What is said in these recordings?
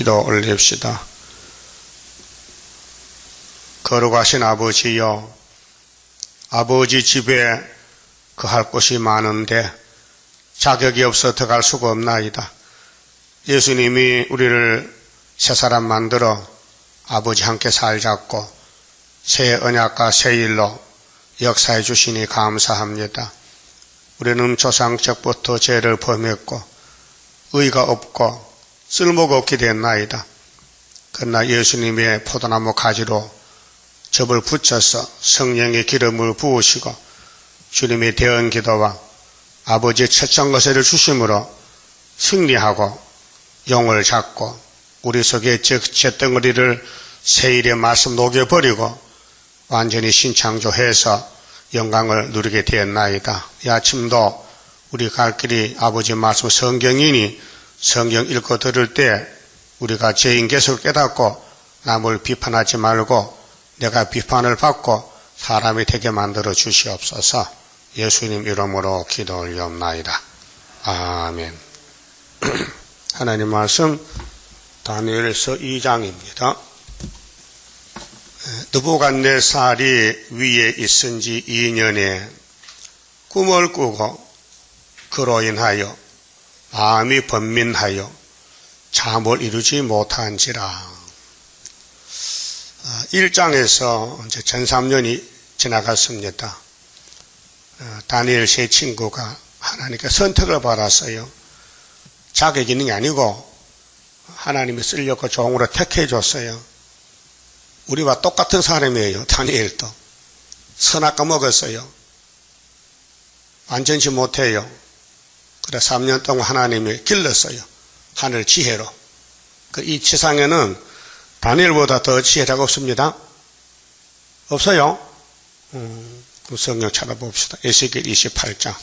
기도 올립시다. 거룩하신 아버지여, 아버지 집에 거할 곳이 많은데 자격이 없어 들어갈 수가 없나이다. 예수님이 우리를 새 사람 만들어 아버지 함께 살자고 새 언약과 새 일로 역사해 주시니 감사합니다. 우리는 조상적부터 죄를 범했고 의가 없고 쓸모가 없게 됐나이다. 그러나 예수님의 포도나무 가지로 접을 붙여서 성령의 기름을 부으시고 주님의 대언 기도와 아버지의 첫장 거세를 주심으로 승리하고 용을 잡고 우리 속에 잿덩어리를 세일의 말씀 녹여버리고 완전히 신창조해서 영광을 누리게 되었나이다. 이 아침도 우리 갈 길이 아버지 말씀 성경이니 성경 읽고 들을 때 우리가 죄인 개수를 깨닫고 남을 비판하지 말고 내가 비판을 받고 사람이 되게 만들어 주시옵소서. 예수님 이름으로 기도 올리옵나이다. 아멘. 하나님 말씀 다니엘서 2장입니다. 느부갓네살이 위에 있은 지 2년에 꿈을 꾸고 그로 인하여 마음이 번민하여 잠을 이루지 못한지라. 1장에서 이제 전 3년이 지나갔습니다. 다니엘 세 친구가 하나님께 선택을 받았어요. 자격 있는 게 아니고 하나님이 쓰려고 종으로 택해 줬어요. 우리와 똑같은 사람이에요. 다니엘도 선악과 먹었어요. 완전치 못해요. 그래 3년 동안 하나님이 길렀어요. 하늘 지혜로. 이 지상에는 다니엘보다 더 지혜자가 없습니다. 없어요? 성경 찾아봅시다. 에스겔 28장.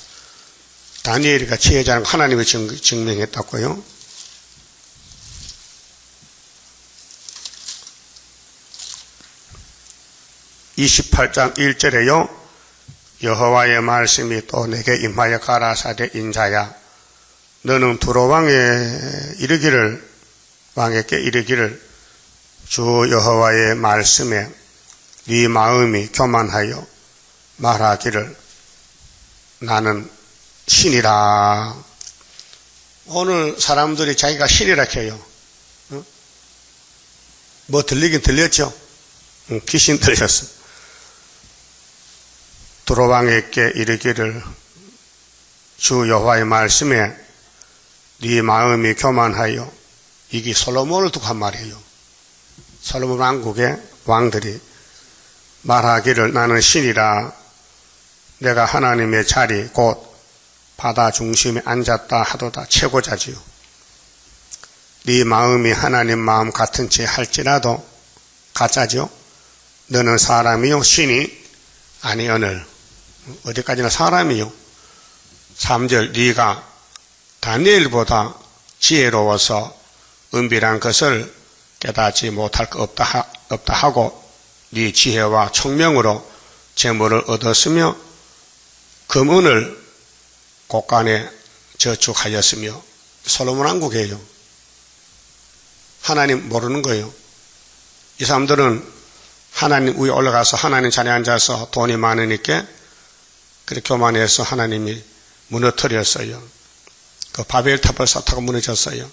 다니엘이가 지혜자는 하나님이 증명했다고요. (28장 1절에요) 여호와의 말씀이 또 내게 임하여 가라사대 인자야 너는 두로 왕에게 이르기를 주 여호와의 말씀에 네 마음이 교만하여 말하기를 나는 신이라. 오늘 사람들이 자기가 신이라 해요. 뭐 들리긴 들렸죠? 귀신 들렸어. 두로 왕에게 이르기를 주 여호와의 말씀에 네 마음이 교만하여. 이게 솔로몬을 두고 한 말이에요. 솔로몬 왕국의 왕들이 말하기를 나는 신이라. 내가 하나님의 자리 곧 바다 중심에 앉았다 하도다. 최고자지요. 네 마음이 하나님 마음 같은 채 할지라도 가짜죠. 너는 사람이요 신이 아니오늘. 어디까지나 사람이요. 3절 네가 다니엘보다 지혜로워서 은밀한 것을 깨닫지 못할 것 없다 하고 네 지혜와 총명으로 재물을 얻었으며 금은을 곳간에 저축하였으며. 솔로몬 왕국이에요. 하나님 모르는 거예요. 이 사람들은 하나님 위에 올라가서 하나님 자리에 앉아서 돈이 많으니까 그렇게 교만해서 하나님이 무너뜨렸어요. 그 바벨탑을 쌓다가 무너졌어요.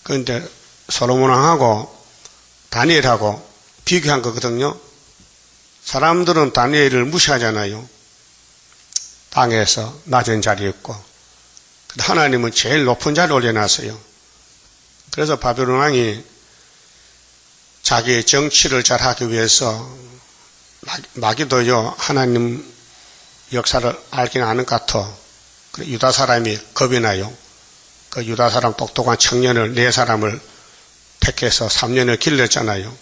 그런데 솔로몬 왕하고 다니엘하고 비교한 거거든요. 사람들은 다니엘을 무시하잖아요. 땅에서 낮은 자리에 있고 하나님은 제일 높은 자리에 올려놨어요. 그래서 바벨론 왕이 자기의 정치를 잘하기 위해서 마귀도요 하나님 역사를 알긴 아는 것 같아. 유다 사람이 겁이 나요. 그 유다 사람 똑똑한 청년을 4사람을 택해서 3년을 길렀잖아요.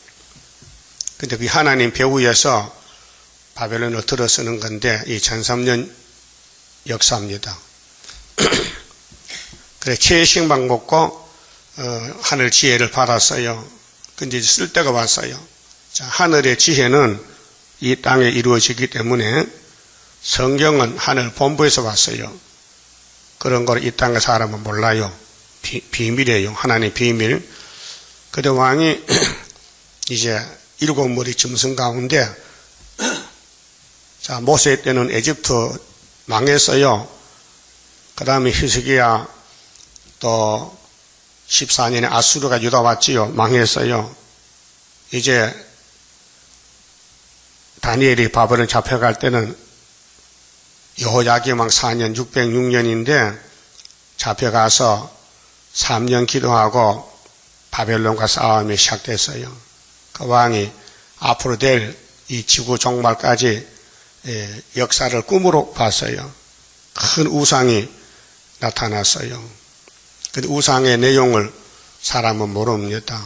근데 그 하나님 배후에서 바벨론을 들어쓰는 건데 이 1003년 역사입니다. 그래 최신방 먹고 하늘 지혜를 받았어요. 근데 쓸 때가 왔어요. 자, 하늘의 지혜는 이 땅에 이루어지기 때문에 성경은 하늘 본부에서 왔어요. 그런 걸 이 땅의 사람은 몰라요. 비밀이에요. 하나님 비밀. 그때 왕이 이제 7머리 짐승 가운데, 자, 모세 때는 에집트 망했어요. 그 다음에 히스기야 또 14년에 아수르가 유다 왔지요. 망했어요. 이제 다니엘이 바벨론 잡혀갈 때는 여호야김 왕 4년 606년인데 잡혀가서 3년 기도하고 바벨론과 싸움이 시작됐어요. 그 왕이 앞으로 될 이 지구 종말까지 역사를 꿈으로 봤어요. 큰 우상이 나타났어요. 근데 우상의 내용을 사람은 모릅니다.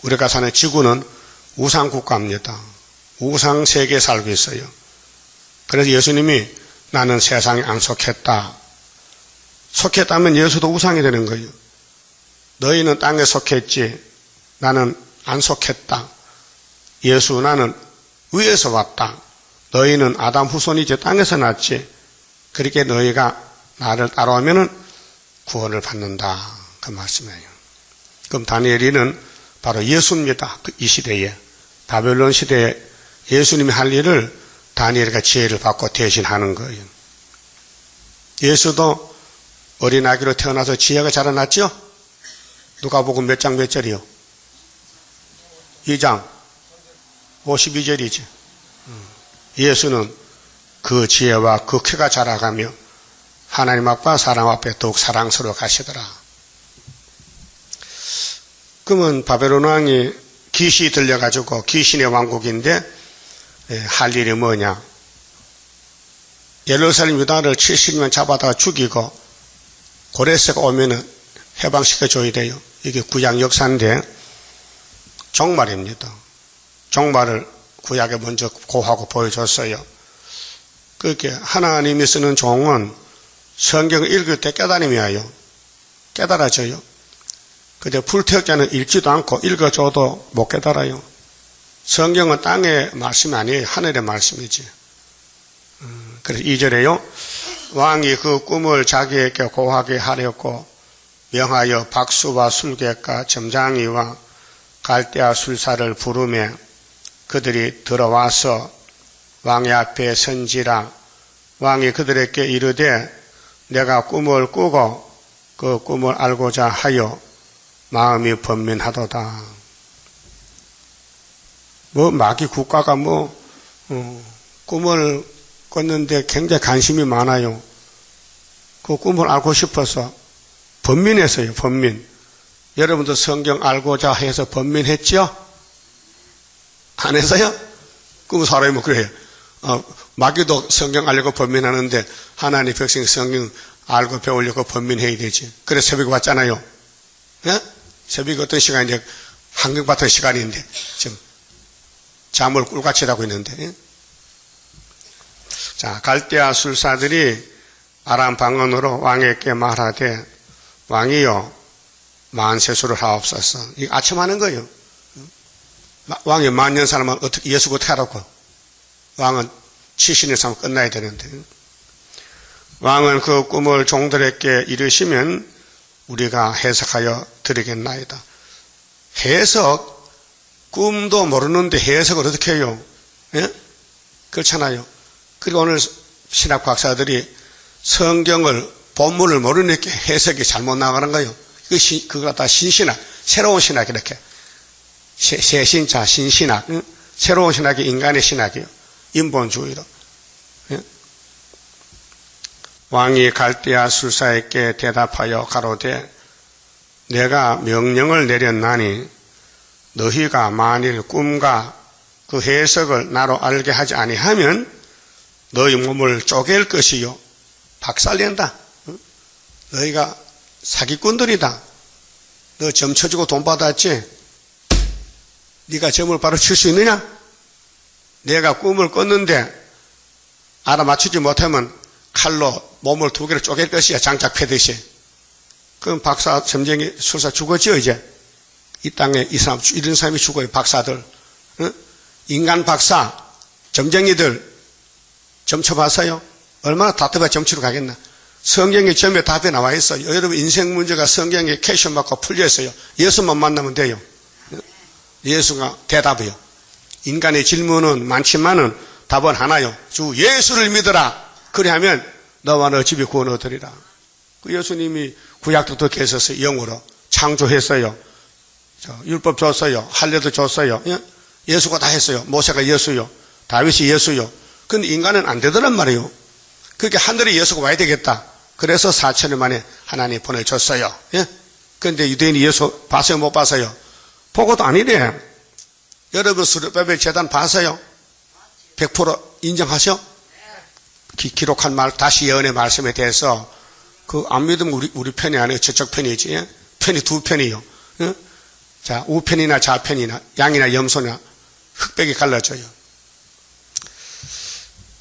우리가 사는 지구는 우상 국가입니다. 우상 세계에 살고 있어요. 그래서 예수님이 나는 세상에 안 속했다. 속했다면 예수도 우상이 되는 거예요. 너희는 땅에 속했지 나는 안 속했다. 예수 나는 위에서 왔다. 너희는 아담 후손이지 땅에서 났지. 그렇게 너희가 나를 따라오면 구원을 받는다. 그 말씀이에요. 그럼 다니엘이는 바로 예수입니다. 이 시대에. 바벨론 시대에 예수님이 할 일을 다니엘이가 지혜를 받고 대신하는 거예요. 예수도 어린 아기로 태어나서 지혜가 자라났죠? 누가복음 몇 장 몇 절이요? 2장 52절이지. 예수는 그 지혜와 그 키가 자라가며 하나님 앞과 사람 앞에 더욱 사랑스러워 가시더라. 그러면 바벨론 왕이 귀신이 들려가지고 귀신의 왕국인데 할 일이 뭐냐? 예루살렘 유다를 70년 잡아다가 죽이고 고레스가 오면은 해방시켜줘야 돼요. 이게 구약 역사인데 종말입니다. 종말을 구약에 먼저 고하고 보여줬어요. 그렇게 하나님이 쓰는 종은 성경을 읽을 때 깨달음이에요. 깨달아져요. 근데 불태역자는 읽지도 않고 읽어줘도 못 깨달아요. 성경은 땅의 말씀이 아니에요. 하늘의 말씀이지. 그래서 2절에요. 왕이 그 꿈을 자기에게 고하게 하려고 명하여 박수와 술객과 점장이와 갈대아 술사를 부르매 그들이 들어와서 왕의 앞에 선지라. 왕이 그들에게 이르되 내가 꿈을 꾸고 그 꿈을 알고자 하여 마음이 번민하도다. 마귀 국가가 꿈을 꿨는데 굉장히 관심이 많아요. 그 꿈을 알고 싶어서 번민했어요. 번민. 여러분도 성경 알고자 해서 번민했죠? 안 했어요? 그럼 사람이 뭐 그래요. 마귀도 성경 알려고 번민하는데 하나님 백성 성경 알고 배우려고 번민해야 되지. 그래서 새벽에 왔잖아요. 예? 새벽이 어떤 시간인데 한경 같은 시간인데 지금 잠을 꿀같이 자고 있는데. 예? 자, 갈대아 술사들이 아람 방언으로 왕에게 말하되 왕이여 만세수를 하옵소서. 이거 아첨 하는 거예요. 왕이 만년 살면 어떻게 예수가 어떻게 하라고? 왕은 70년 살면 끝나야 되는데. 왕은 그 꿈을 종들에게 이르시면 우리가 해석하여 드리겠나이다. 해석, 꿈도 모르는데 해석을 어떻게 해요? 예? 그렇잖아요. 그리고 오늘 신학 박사들이 성경을 본문을 모르니까 해석이 잘못 나가는 거예요. 그거 다 신신학, 새로운 신학 이렇게. 새신자, 신신학, 새로운 신학이 인간의 신학이에요. 인본주의로. 예? 왕이 갈대아 술사에게 대답하여 가로되 내가 명령을 내렸나니 너희가 만일 꿈과 그 해석을 나로 알게 하지 아니하면 너희 몸을 쪼갤 것이요 박살낸다. 너희가 사기꾼들이다. 너 점 쳐주고 돈 받았지? 네가 점을 바로 칠 수 있느냐? 내가 꿈을 꿨는데 알아맞추지 못하면 칼로 몸을 2개를 쪼갤 것이야. 장작 패듯이. 그럼 박사, 점쟁이, 술사 죽었죠 이제? 이 땅에 이런 사람이 죽어요. 박사들. 응? 인간 박사, 점쟁이들 점 쳐봤어요? 얼마나 답답해 점치러 가겠나? 성경의 점에 답이 나와 있어요. 여러분 인생 문제가 성경에 캐셔 맞고 풀려 있어요. 예수만 만나면 돼요. 예수가 대답해요. 인간의 질문은 많지만은 답은 하나요. 주 예수를 믿어라. 그리하면 너와 너 집이 구원 얻으리라. 그 예수님이 구약도 계셨어요. 영으로 창조했어요. 율법 줬어요. 할례도 줬어요. 예수가 다 했어요. 모세가 예수요. 다윗이 예수요. 근데 인간은 안 되더란 말이에요. 그러니까 하늘에 예수가 와야 되겠다. 그래서 4천년 만에 하나님 보내줬어요. 그런데 유대인이 예수 봤어요? 못 봤어요? 보고도 아니래. 여러분 수르바벨 재단 봤어요? 100% 인정하셔? 기록한 말, 다시 예언의 말씀에 대해서 그 안 믿으면 우리 편이 아니에요. 저쪽 편이지. 편이 두 편이요. 자, 우편이나 좌편이나 양이나 염소나 흑백이 갈라져요.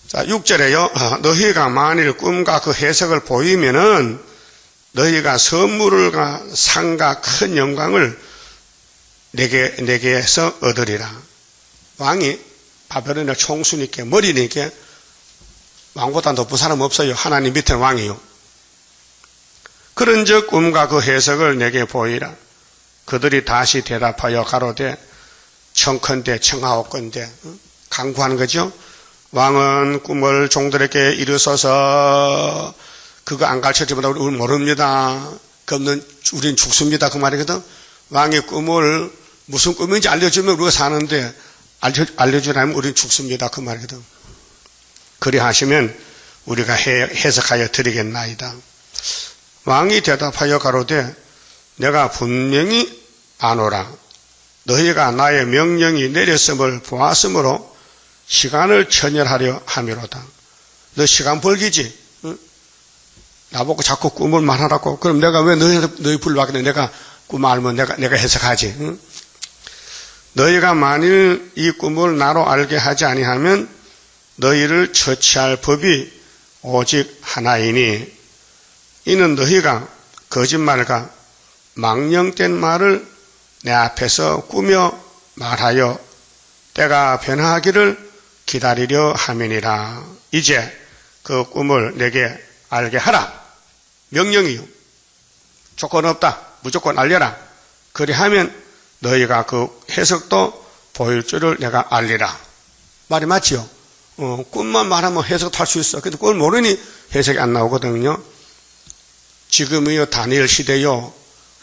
자, 6절에요. 너희가 만일 꿈과 그 해석을 보이면은 너희가 선물과 상과 큰 영광을 내게서 얻으리라. 왕이 바벨론의 총수니까 머리니까 왕보다 높은 사람 없어요. 하나님 밑에는 왕이요. 그런즉 꿈과 그 해석을 내게 보이라. 그들이 다시 대답하여 가로되 청컨대 청하옵건대. 강구하는 거죠. 왕은 꿈을 종들에게 이르소서. 그거 안 가르쳐주면 우리 모릅니다. 그 없는 우린 죽습니다. 그 말이거든. 왕의 꿈을 무슨 꿈인지 알려주면 우리가 사는데 알려주라면 우린 죽습니다. 그 말이거든. 그리 하시면 우리가 해석하여 드리겠나이다. 왕이 대답하여 가로되 내가 분명히 아노라. 너희가 나의 명령이 내렸음을 보았으므로 시간을 천열하려 함이로다. 너 시간 벌기지? 응? 나보고 자꾸 꿈을 말하라고. 그럼 내가 왜 너희 불러왔길래 내가 꿈 알면 내가 해석하지? 응? 너희가 만일 이 꿈을 나로 알게 하지 아니하면 너희를 처치할 법이 오직 하나이니 이는 너희가 거짓말과 망령된 말을 내 앞에서 꾸며 말하여 때가 변화하기를 기다리려 함이니라. 이제 그 꿈을 내게 알게 하라. 명령이요. 조건 없다. 무조건 알려라. 그리하면 너희가 그 해석도 보일 줄을 내가 알리라. 말이 맞지요? 꿈만 말하면 해석 할 수 있어. 근데 그걸 모르니 해석이 안 나오거든요. 지금이요, 다니엘 시대요,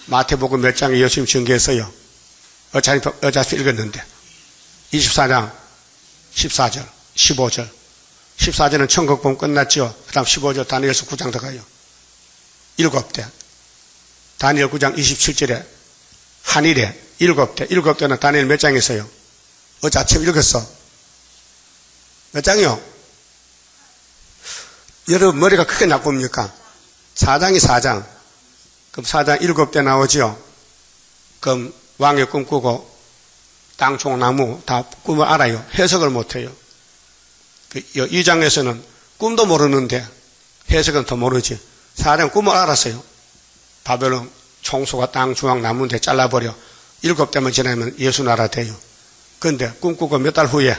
마태복음 몇 장에 예수님 증거했어요. 어차피 읽었는데. 24장, 14절, 15절. 14절은 천국보험 끝났죠. 그 다음 15절 다니엘서 9장 들어가요. 7대. 다니엘 9장 27절에 한일에 7대. 7대는 다니엘 몇 장에 있어요? 어제 아침 읽었어. 몇 장이요? 여러분 머리가 크게 나쁩니까? 4장이 4장. 그럼 4장 7대 나오지요? 그럼 왕의 꿈 꾸고 땅총나무 다 꿈을 알아요. 해석을 못해요. 2장에서는 꿈도 모르는데 해석은 더 모르지. 4장 꿈을 알았어요. 바벨론 총수가 땅 중앙 나무인데 잘라버려. 7대만 지나면 예수 나라 돼요. 그런데 꿈 꾸고 몇 달 후에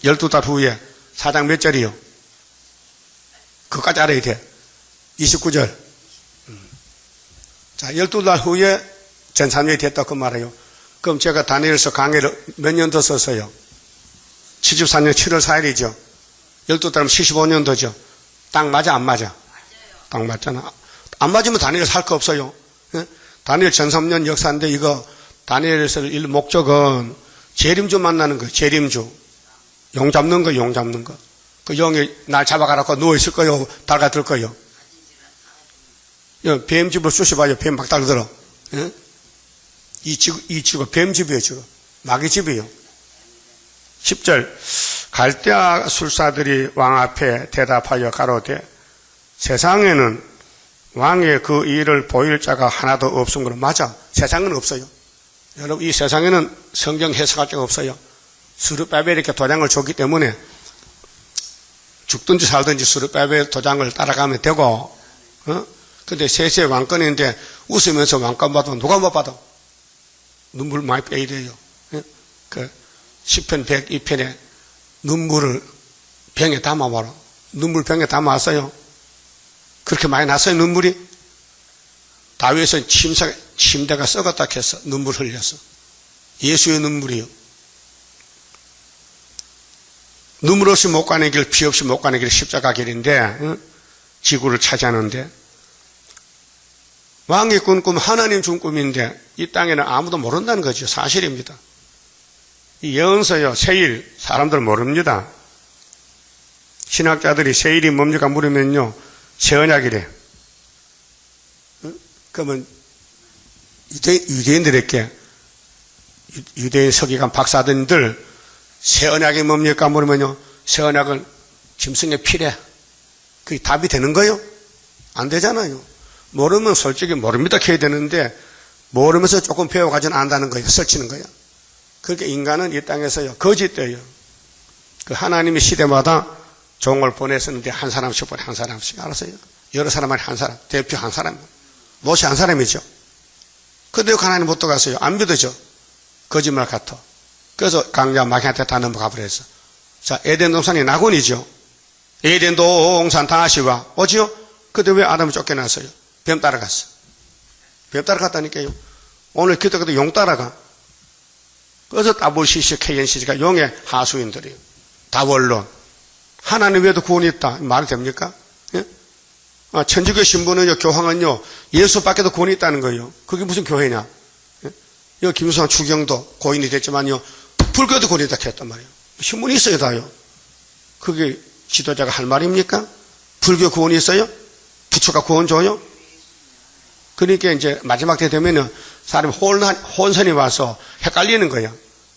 12달 후에 4장 몇 절이요? 그까지 알아야 돼. 29절. 자, 12달 후에 전산명이 됐다 그 말이에요. 그럼 제가 다니엘서 강의를 몇 년도 썼어요? 74년 7월 4일이죠. 12달이면 75년도죠. 딱 맞아 안 맞아? 딱 맞잖아. 안 맞으면 다니엘 살 거 없어요. 예? 다니엘 1300년 역사인데 이거 다니엘에서 일 목적은 재림주 만나는 거예요. 재림주. 용 잡는 거, 용 잡는 거. 그 용이 날 잡아가라고 누워있을 거요? 달가들 거요? 뱀집을 쑤셔봐요. 뱀 막 달들어. 예? 이 지구 뱀집이에요, 지금. 마귀집이에요. 10절. 갈대아 술사들이 왕 앞에 대답하여 가로되 세상에는 왕의 그 일을 보일 자가 하나도 없은 걸 맞아. 세상은 없어요. 여러분, 이 세상에는 성경 해석할 자가 없어요. 스룹바벨에게 도장을 줬기 때문에 죽든지 살든지 스룹바벨 도장을 따라가면 되고, 근데 세세 왕권인데 웃으면서 왕권 받으면 누가 못 받아? 눈물 많이 빼야 돼요. 그 10편 102편에 눈물을 병에 담아봐라. 눈물 병에 담아왔어요. 그렇게 많이 났어요, 눈물이? 다윗은 침대가 썩었다 해서 눈물 흘렸어. 예수의 눈물이요. 눈물 없이 못 가는 길, 피 없이 못 가는 길 십자가 길인데, 지구를 차지하는데, 왕이 꾼 꿈, 하나님 준 꿈인데, 이 땅에는 아무도 모른다는 거죠. 사실입니다. 이 예언서요, 세일, 사람들 모릅니다. 신학자들이 세일이 뭡니까 물으면요, 세언약이래. 그러면 유대인들에게, 유대인 서기관 박사들들, 세언약이 뭡니까 물으면요, 세언약은 짐승의 피래. 그게 답이 되는 거요? 안 되잖아요. 모르면 솔직히 모릅니다 해야 되는데, 모르면서 조금 배워가지고는 안다는 거예요. 설치는 거예요. 그렇게 인간은 이 땅에서요, 거짓돼요. 그 하나님이 시대마다 종을 보냈었는데, 한 사람씩 보내, 한 사람씩. 알았어요? 여러 사람 안에 한 사람, 대표 한 사람. 모세 한 사람이죠. 근데 하나님 못 들어갔어요. 안 믿어져. 거짓말 같아. 그래서 강자 마귀한테 다 넘어가 버렸어. 자, 에덴 동산이 낙원이죠. 에덴 동산 다시 와. 오지요? 근데 왜 아담이 쫓겨났어요? 뱀 따라갔어. 뱀 따라갔다니까요. 오늘 기도해도 용 따라가. 그래서 WCC, KNCC가 용의 하수인들이에요. 다원론. 하나님 외에도 구원이 있다. 말이 됩니까? 예? 천주교 신부는요, 교황은요, 예수밖에도 구원이 있다는 거예요. 그게 무슨 교회냐? 예? 여기 김수환 추경도 고인이 됐지만요, 불교도 구원이 있다 했단 말이에요. 신문이 있어요, 다요. 그게 지도자가 할 말입니까? 불교 구원이 있어요? 부처가 구원 줘요? 그러니까 이제 마지막 때 되면은 사람이 혼선이 와서 헷갈리는 거예요.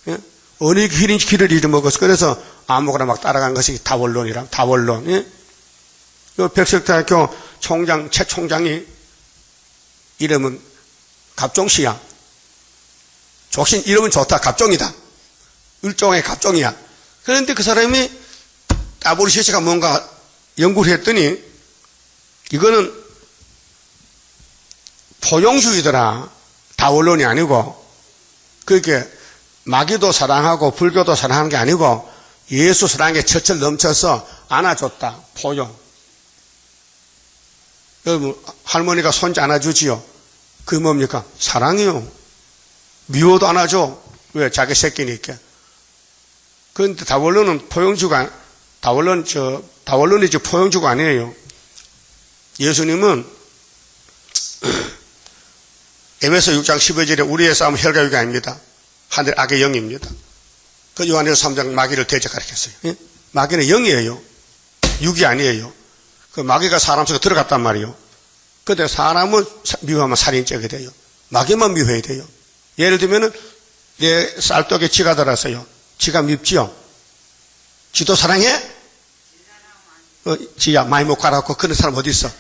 예? 어느 길인지 길을 잃어먹어서 그래서 아무거나 막 따라간 것이 다원론이라, 다원론. 예? 요 백석대학교 총장, 최 총장이 이름은 갑종씨야. 족신 이름은 좋다. 갑종이다. 일종의 갑종이야. 그런데 그 사람이 WCC가 뭔가 연구를 했더니 이거는 포용주의더라. 다원론이 아니고 그렇게 마귀도 사랑하고 불교도 사랑하는 게 아니고 예수 사랑에 철철 넘쳐서 안아줬다. 포용. 여러분 할머니가 손자 안아주지요. 그게 뭡니까? 사랑이요. 미워도 안아줘. 왜? 자기 새끼니까. 그런데 다원론은 포용주가, 다원론이지 포용주가 아니에요. 예수님은 에베소 6장 15절에 우리의 싸움은 혈과 육이 아닙니다. 하늘 악의 영입니다. 그 요한일서 3장 마귀를 대적하랬어요. 예? 마귀는 영이에요. 육이 아니에요. 그 마귀가 사람 속에 들어갔단 말이에요. 근데 사람은 미워하면 살인죄가 돼요. 마귀만 미워해야 돼요. 예를 들면은 내 쌀떡에 쥐가 들어서요. 쥐가 밉지요. 쥐도 사랑해? 쥐야 많이 못 가라고 그런 사람 어디 있어?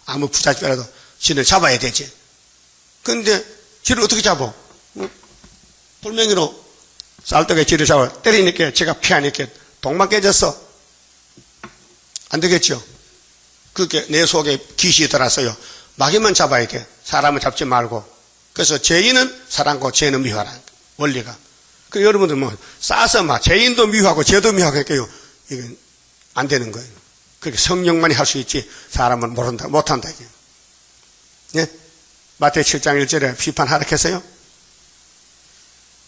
아무 부잣집이라도 쥐를 잡아야 되지. 근데 쥐를 어떻게 잡아? 돌멩이로 쌀떡에 쥐를 잡아 때리니까 쥐가 피하니까 독만 깨졌어. 안 되겠죠? 그게 내 속에 귀신이 들어왔어요. 마귀만 잡아야 돼. 사람을 잡지 말고. 그래서 죄인은 사랑하고 죄는 미워하라. 원리가. 그 여러분들 뭐 싸서 막 죄인도 미워하고 죄도 미워하니까요. 이건 안 되는 거예요. 그렇게 성령만이 할 수 있지 사람은 모른다, 못한다. 이게. 예? 마태복음 7장 1절에 비판하라 했어요?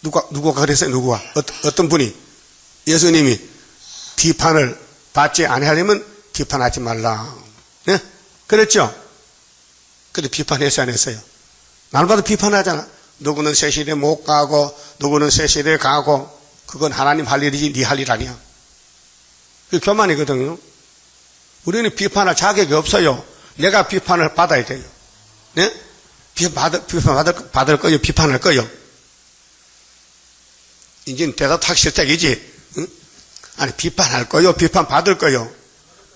누가 그랬어요? 누구가? 어떤 분이? 예수님이 비판을 받지 않으려면 비판하지 말라. 예? 그랬죠? 근데 비판했어요, 안 했어요? 날마다 비판하잖아. 누구는 세시대 못 가고, 누구는 세시대 가고, 그건 하나님 할 일이지, 네 할 일 아니야. 그게 교만이거든요. 우리는 비판할 자격이 없어요. 내가 비판을 받아야 돼요. 네? 받을 거요, 비판할 거요. 이제는 대답 하기 싫다기지. 응? 아니, 비판할 거요, 비판 받을 거요.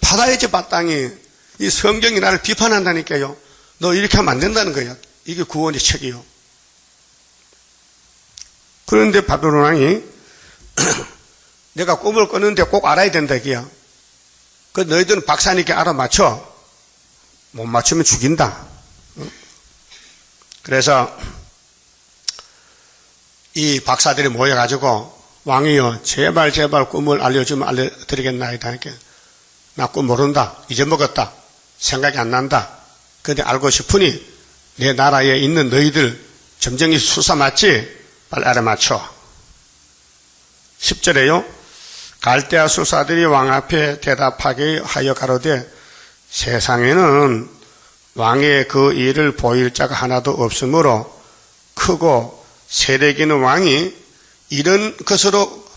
받아야지, 마땅히. 이 성경이 나를 비판한다니까요. 너 이렇게 하면 안 된다는 거예요. 이게 구원의 책이요. 그런데 바벨론 왕이 내가 꿈을 꿨는데 꼭 알아야 된다, 이게야. 그 너희들은 박사니까 알아맞혀. 못 맞추면 죽인다. 그래서 이 박사들이 모여가지고 왕이여 제발 꿈을 알려주면 알려드리겠나이다. 나 꿈 모른다. 잊어먹었다. 생각이 안 난다. 근데 알고 싶으니 내 나라에 있는 너희들 점쟁이 수사 맞지? 빨리 알아맞혀. 10절에요. 갈대아 술사들이 왕 앞에 대답하게 하여 가로되 세상에는 왕의 그 일을 보일 자가 하나도 없으므로 크고 세력 있는 왕이 이런 것으로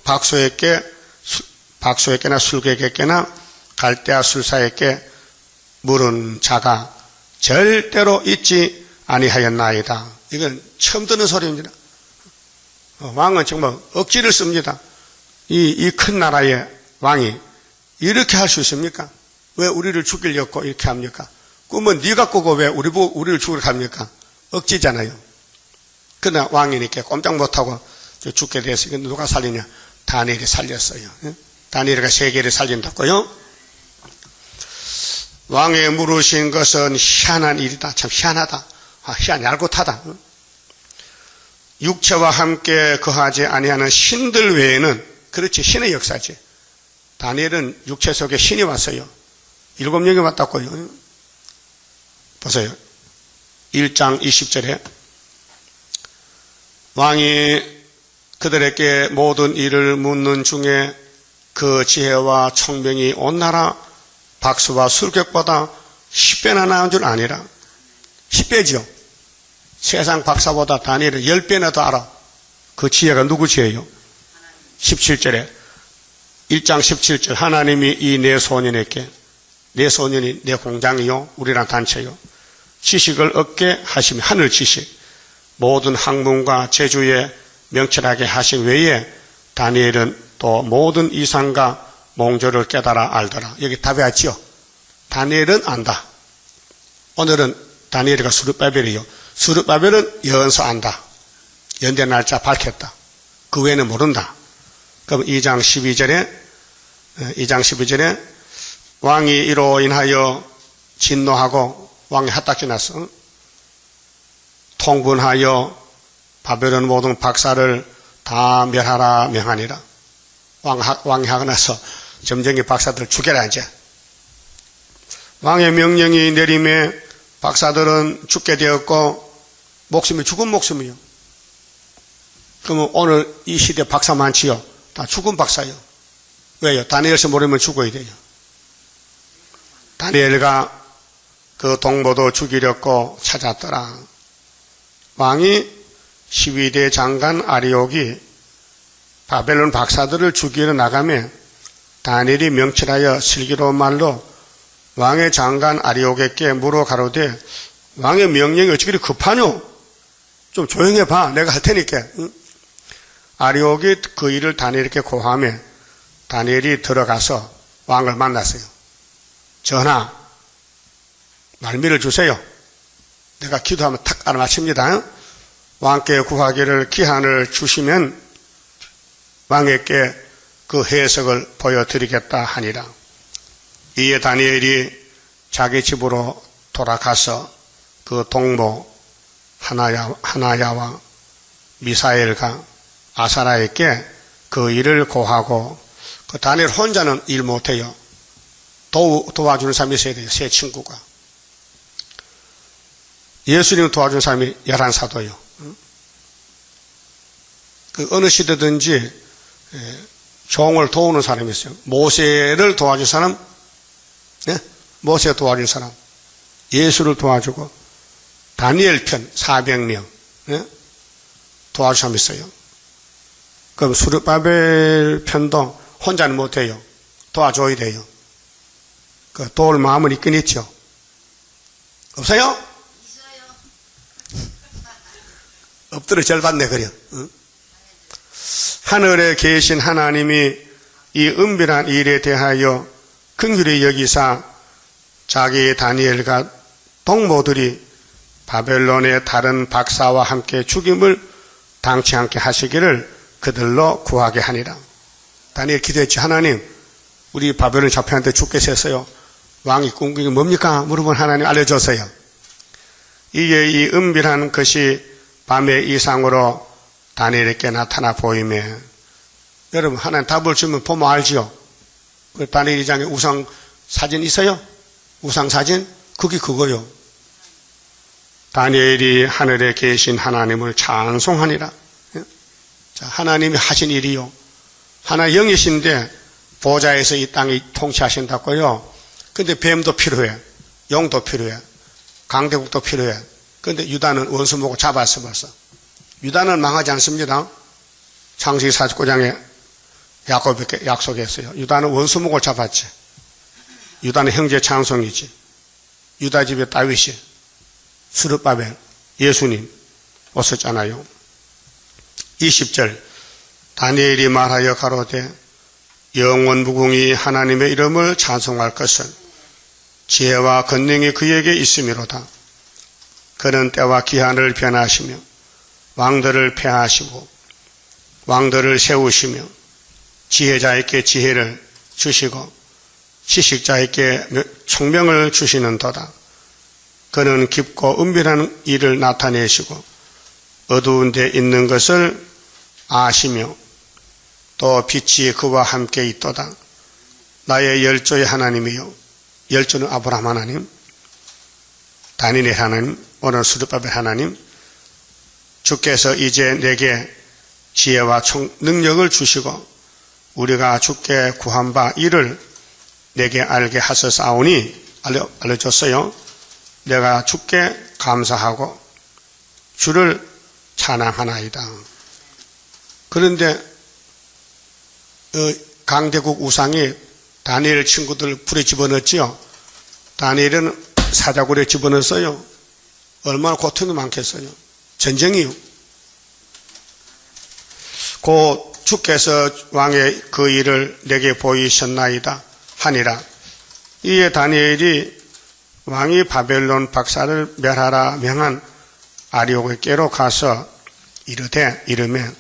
박소에게나 술객에게나 갈대아 술사에게 물은 자가 절대로 있지 아니하였나이다. 이건 처음 듣는 소리입니다. 왕은 정말 억지를 씁니다. 이 큰 나라의 왕이 이렇게 할 수 있습니까? 왜 우리를 죽이려고 이렇게 합니까? 꿈은 네가 꾸고 왜 우리를 죽이려고 합니까? 억지잖아요. 그러나 왕이니까 꼼짝 못하고 죽게 됐어요. 누가 살리냐? 다니엘이 살렸어요. 다니엘이가 세계를 살린다고요? 왕의 물으신 것은 희한한 일이다. 참 희한하다. 얄궂하다. 육체와 함께 거하지 아니하는 신들 외에는, 그렇지, 신의 역사지. 다니엘은 육체 속에 신이 왔어요. 7명이 왔다고요. 보세요. 1장 20절에 왕이 그들에게 모든 일을 묻는 중에 그 지혜와 총명이 온 나라 박수와 술객보다 10배나 나은 줄 아니라. 10배지요. 세상 박사보다 다니엘은 10배나 더 알아. 그 지혜가 누구 지혜요? 17절에 1장 17절 하나님이 이 내 소년에게, 내 소년이 내 공장이요 우리랑 단체요 지식을 얻게 하시며, 하늘 지식 모든 학문과 재주에 명철하게 하신 외에 다니엘은 또 모든 이상과 몽조를 깨달아 알더라. 여기 답이었지요. 다니엘은 안다. 오늘은 다니엘이가 스룹바벨이요. 스룹바벨은 연서 안다. 연대 날짜 밝혔다. 그 외에는 모른다. 그럼 2장 12절에 왕이 이로 인하여 진노하고 왕이 핫딱지 났어. 통분하여 바벨론 모든 박사를 다 멸하라 명하니라. 왕이 하고 나서 점쟁이 박사들을 죽여라 이제. 왕의 명령이 내림에 박사들은 죽게 되었고 목숨이 죽은 목숨이요. 그러면 오늘 이 시대 박사 많지요. 다 죽은 박사요. 왜요? 다니엘서 모르면 죽어야 돼요. 다니엘가 그 동보도 죽이려고 찾았더라. 왕이 12대 장관 아리옥이 바벨론 박사들을 죽이러 나가며 다니엘이 명철하여 슬기로운 말로 왕의 장관 아리옥에게 물어 가로되 왕의 명령이 어찌 그리 급하뇨? 좀 조용해 봐. 내가 할 테니까. 응? 아리옥이 그 일을 다니엘에게 고하며 다니엘이 들어가서 왕을 만났어요. 전하, 말미를 주세요. 내가 기도하면 탁 알아맞힙니다. 왕께 구하기를 기한을 주시면 왕에게 그 해석을 보여드리겠다 하니라. 이에 다니엘이 자기 집으로 돌아가서 그 동무 하나야와 미사엘과 아사라에게 그 일을 고하고, 그 다니엘 혼자는 일 못해요. 도와주는 사람이 있어야 돼요. 세 친구가. 예수님을 도와주는 사람이 11사도요. 그 어느 시대든지 종을 도우는 사람이 있어요. 모세를 도와줄 사람, 모세 도와줄 사람, 예수를 도와주고 다니엘 편 400명 도와줄 사람이 있어요. 그럼 스룹바벨 편도 혼자는 못해요. 도와줘야 돼요. 그 도울 마음은 있긴 있죠. 없어요? 있어요. 엎드려 절 받네 그려. 응? 하늘에 계신 하나님이 이 은밀한 일에 대하여 긍휼히 여기사 자기 다니엘과 동무들이 바벨론의 다른 박사와 함께 죽임을 당치 않게 하시기를 그들로 구하게 하니라. 다니엘 기도했지. 하나님, 우리 바벨론 잡혀한테 죽게 했어요. 왕이 꾼 게 뭡니까? 물어본 하나님 알려줬어요. 이에 이 은밀한 것이 밤의 이상으로 다니엘에게 나타나 보이며, 여러분 하나님 답을 주면 보면 알지요. 그 다니엘 2장에 우상 사진 있어요? 우상 사진? 그게 그거요. 다니엘이 하늘에 계신 하나님을 찬송하니라. 자, 하나님이 하신 일이요. 하나 영이신데 보좌에서 이 땅이 통치하신다고요. 근데 뱀도 필요해. 용도 필요해. 강대국도 필요해. 근데 유다는 원수목을 잡았어 벌써. 유다는 망하지 않습니다. 창세기 49장에 야곱에게 약속했어요. 유다는 원수목을 잡았지. 유다는 형제 찬송이지. 유다 집에 다윗이, 스룹바벨, 예수님 오셨잖아요. 20절 다니엘이 말하여 가로되 영원 무궁히 하나님의 이름을 찬송할 것은 지혜와 권능이 그에게 있음이로다. 그는 때와 기한을 변하시며 왕들을 폐하시고 왕들을 세우시며 지혜자에게 지혜를 주시고 지식자에게 총명을 주시는도다. 그는 깊고 은밀한 일을 나타내시고 어두운 데 있는 것을 아시며 또 빛이 그와 함께 있도다. 나의 열조의 하나님이요. 열조는 아브라함 하나님, 다니엘 하나님, 오늘 스룹바벨 하나님. 주께서 이제 내게 지혜와 능력을 주시고 우리가 주께 구한 바 이를 내게 알게 하셨사오니 알려줬어요. 내가 주께 감사하고 주를 찬양하나이다. 그런데 강대국 우상이 다니엘 친구들 불에 집어넣었지요. 다니엘은 사자굴에 집어넣었어요. 얼마나 고통이 많겠어요. 전쟁이요. 곧 주께서 왕의 그 일을 내게 보이셨나이다 하니라. 이에 다니엘이 왕이 바벨론 박사를 멸하라 명한 아리옥에게로 가서 이르매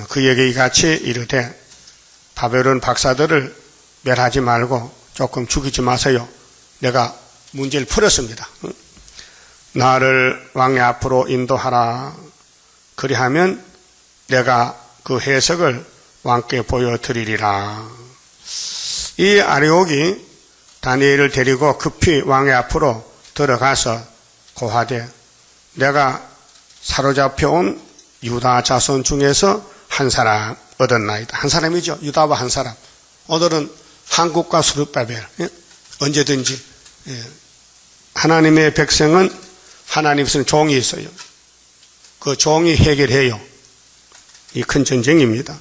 그에게 이같이 이르되 바벨론 박사들을 멸하지 말고 조금 죽이지 마세요. 내가 문제를 풀었습니다. 나를 왕의 앞으로 인도하라. 그리하면 내가 그 해석을 왕께 보여드리리라. 이 아리옥이 다니엘을 데리고 급히 왕의 앞으로 들어가서 고하되 내가 사로잡혀온 유다 자손 중에서 한 사람 얻었나이다. 한 사람이죠. 유다와 한 사람. 오늘은 한국과 스룹바벨. 언제든지 하나님의 백성은 하나님 쓰는 종이 있어요. 그 종이 해결해요. 이 큰 전쟁입니다.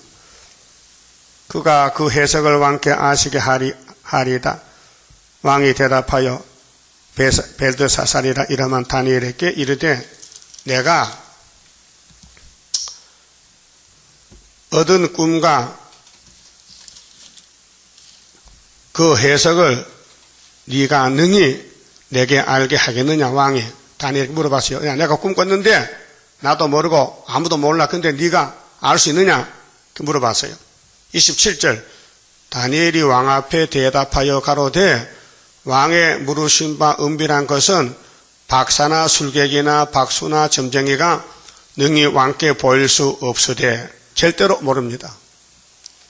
그가 그 해석을 왕께 아시게 하리다. 왕이 대답하여 벨드사살이라 이름한 다니엘에게 이르되 내가 얻은 꿈과 그 해석을 네가 능히 내게 알게 하겠느냐. 왕이 다니엘에게 물어봤어요. 야, 내가 꿈 꿨는데 나도 모르고 아무도 몰라. 근데 네가 알 수 있느냐? 물어봤어요. 27절 다니엘이 왕 앞에 대답하여 가로되 왕의 물으신 바 은밀한 것은 박사나 술객이나 박수나 점쟁이가 능히 왕께 보일 수 없으되 절대로 모릅니다.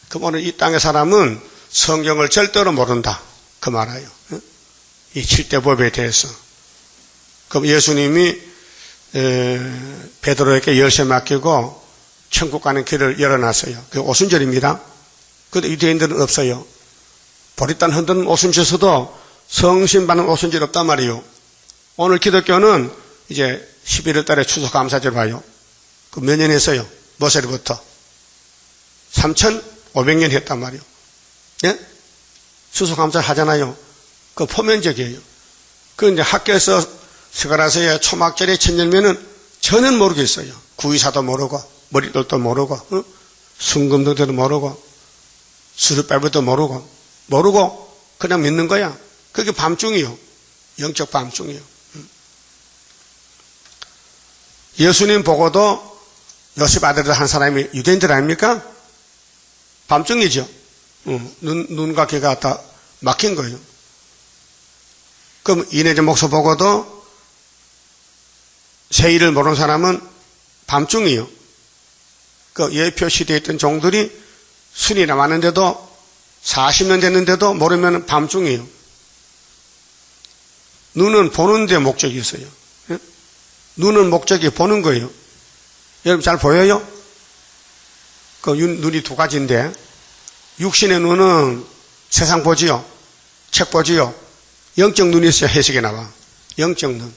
그럼 오늘 이 땅의 사람은 성경을 절대로 모른다. 그 말이에요. 이 7대 법에 대해서. 그럼 예수님이 베드로에게 열쇠 맡기고 천국 가는 길을 열어놨어요. 그게 오순절입니다. 그런데 유대인들은 없어요. 보리단 흔드는 오순절에서도 성신받는 오순절 없단 말이에요. 오늘 기독교는 이제 11월 달에 추수감사절 봐요. 그 몇 년 했어요? 뭐세부터 3,500년 했단 말이에요. 예? 추수감사 하잖아요. 그 포면적이에요. 그 이제 학교에서 스가랴서의 초막절에 첫 열매는 전혀 모르겠어요. 구의사도 모르고 머리돌도 모르고 순금등대도 모르고 스룹바벨도 모르고 그냥 믿는 거야. 그게 밤중이요. 영적 밤중이요. 예수님 보고도 요셉 아들들 한 사람이 유대인들 아닙니까? 밤중이죠. 눈과 귀가 다 막힌 거예요. 그럼 이내제 목사 보고도 세일을 모르는 사람은 밤중이요. 그 예표 시대에 있던 종들이 순이 남았는데도 40년 됐는데도 모르면 밤중이에요. 눈은 보는 데 목적이 있어요. 눈은 목적이 보는 거예요. 여러분 잘 보여요? 그 눈이 두 가지인데, 육신의 눈은 세상 보지요. 책 보지요. 영적 눈이 있어야 해석이 나와. 영적 눈.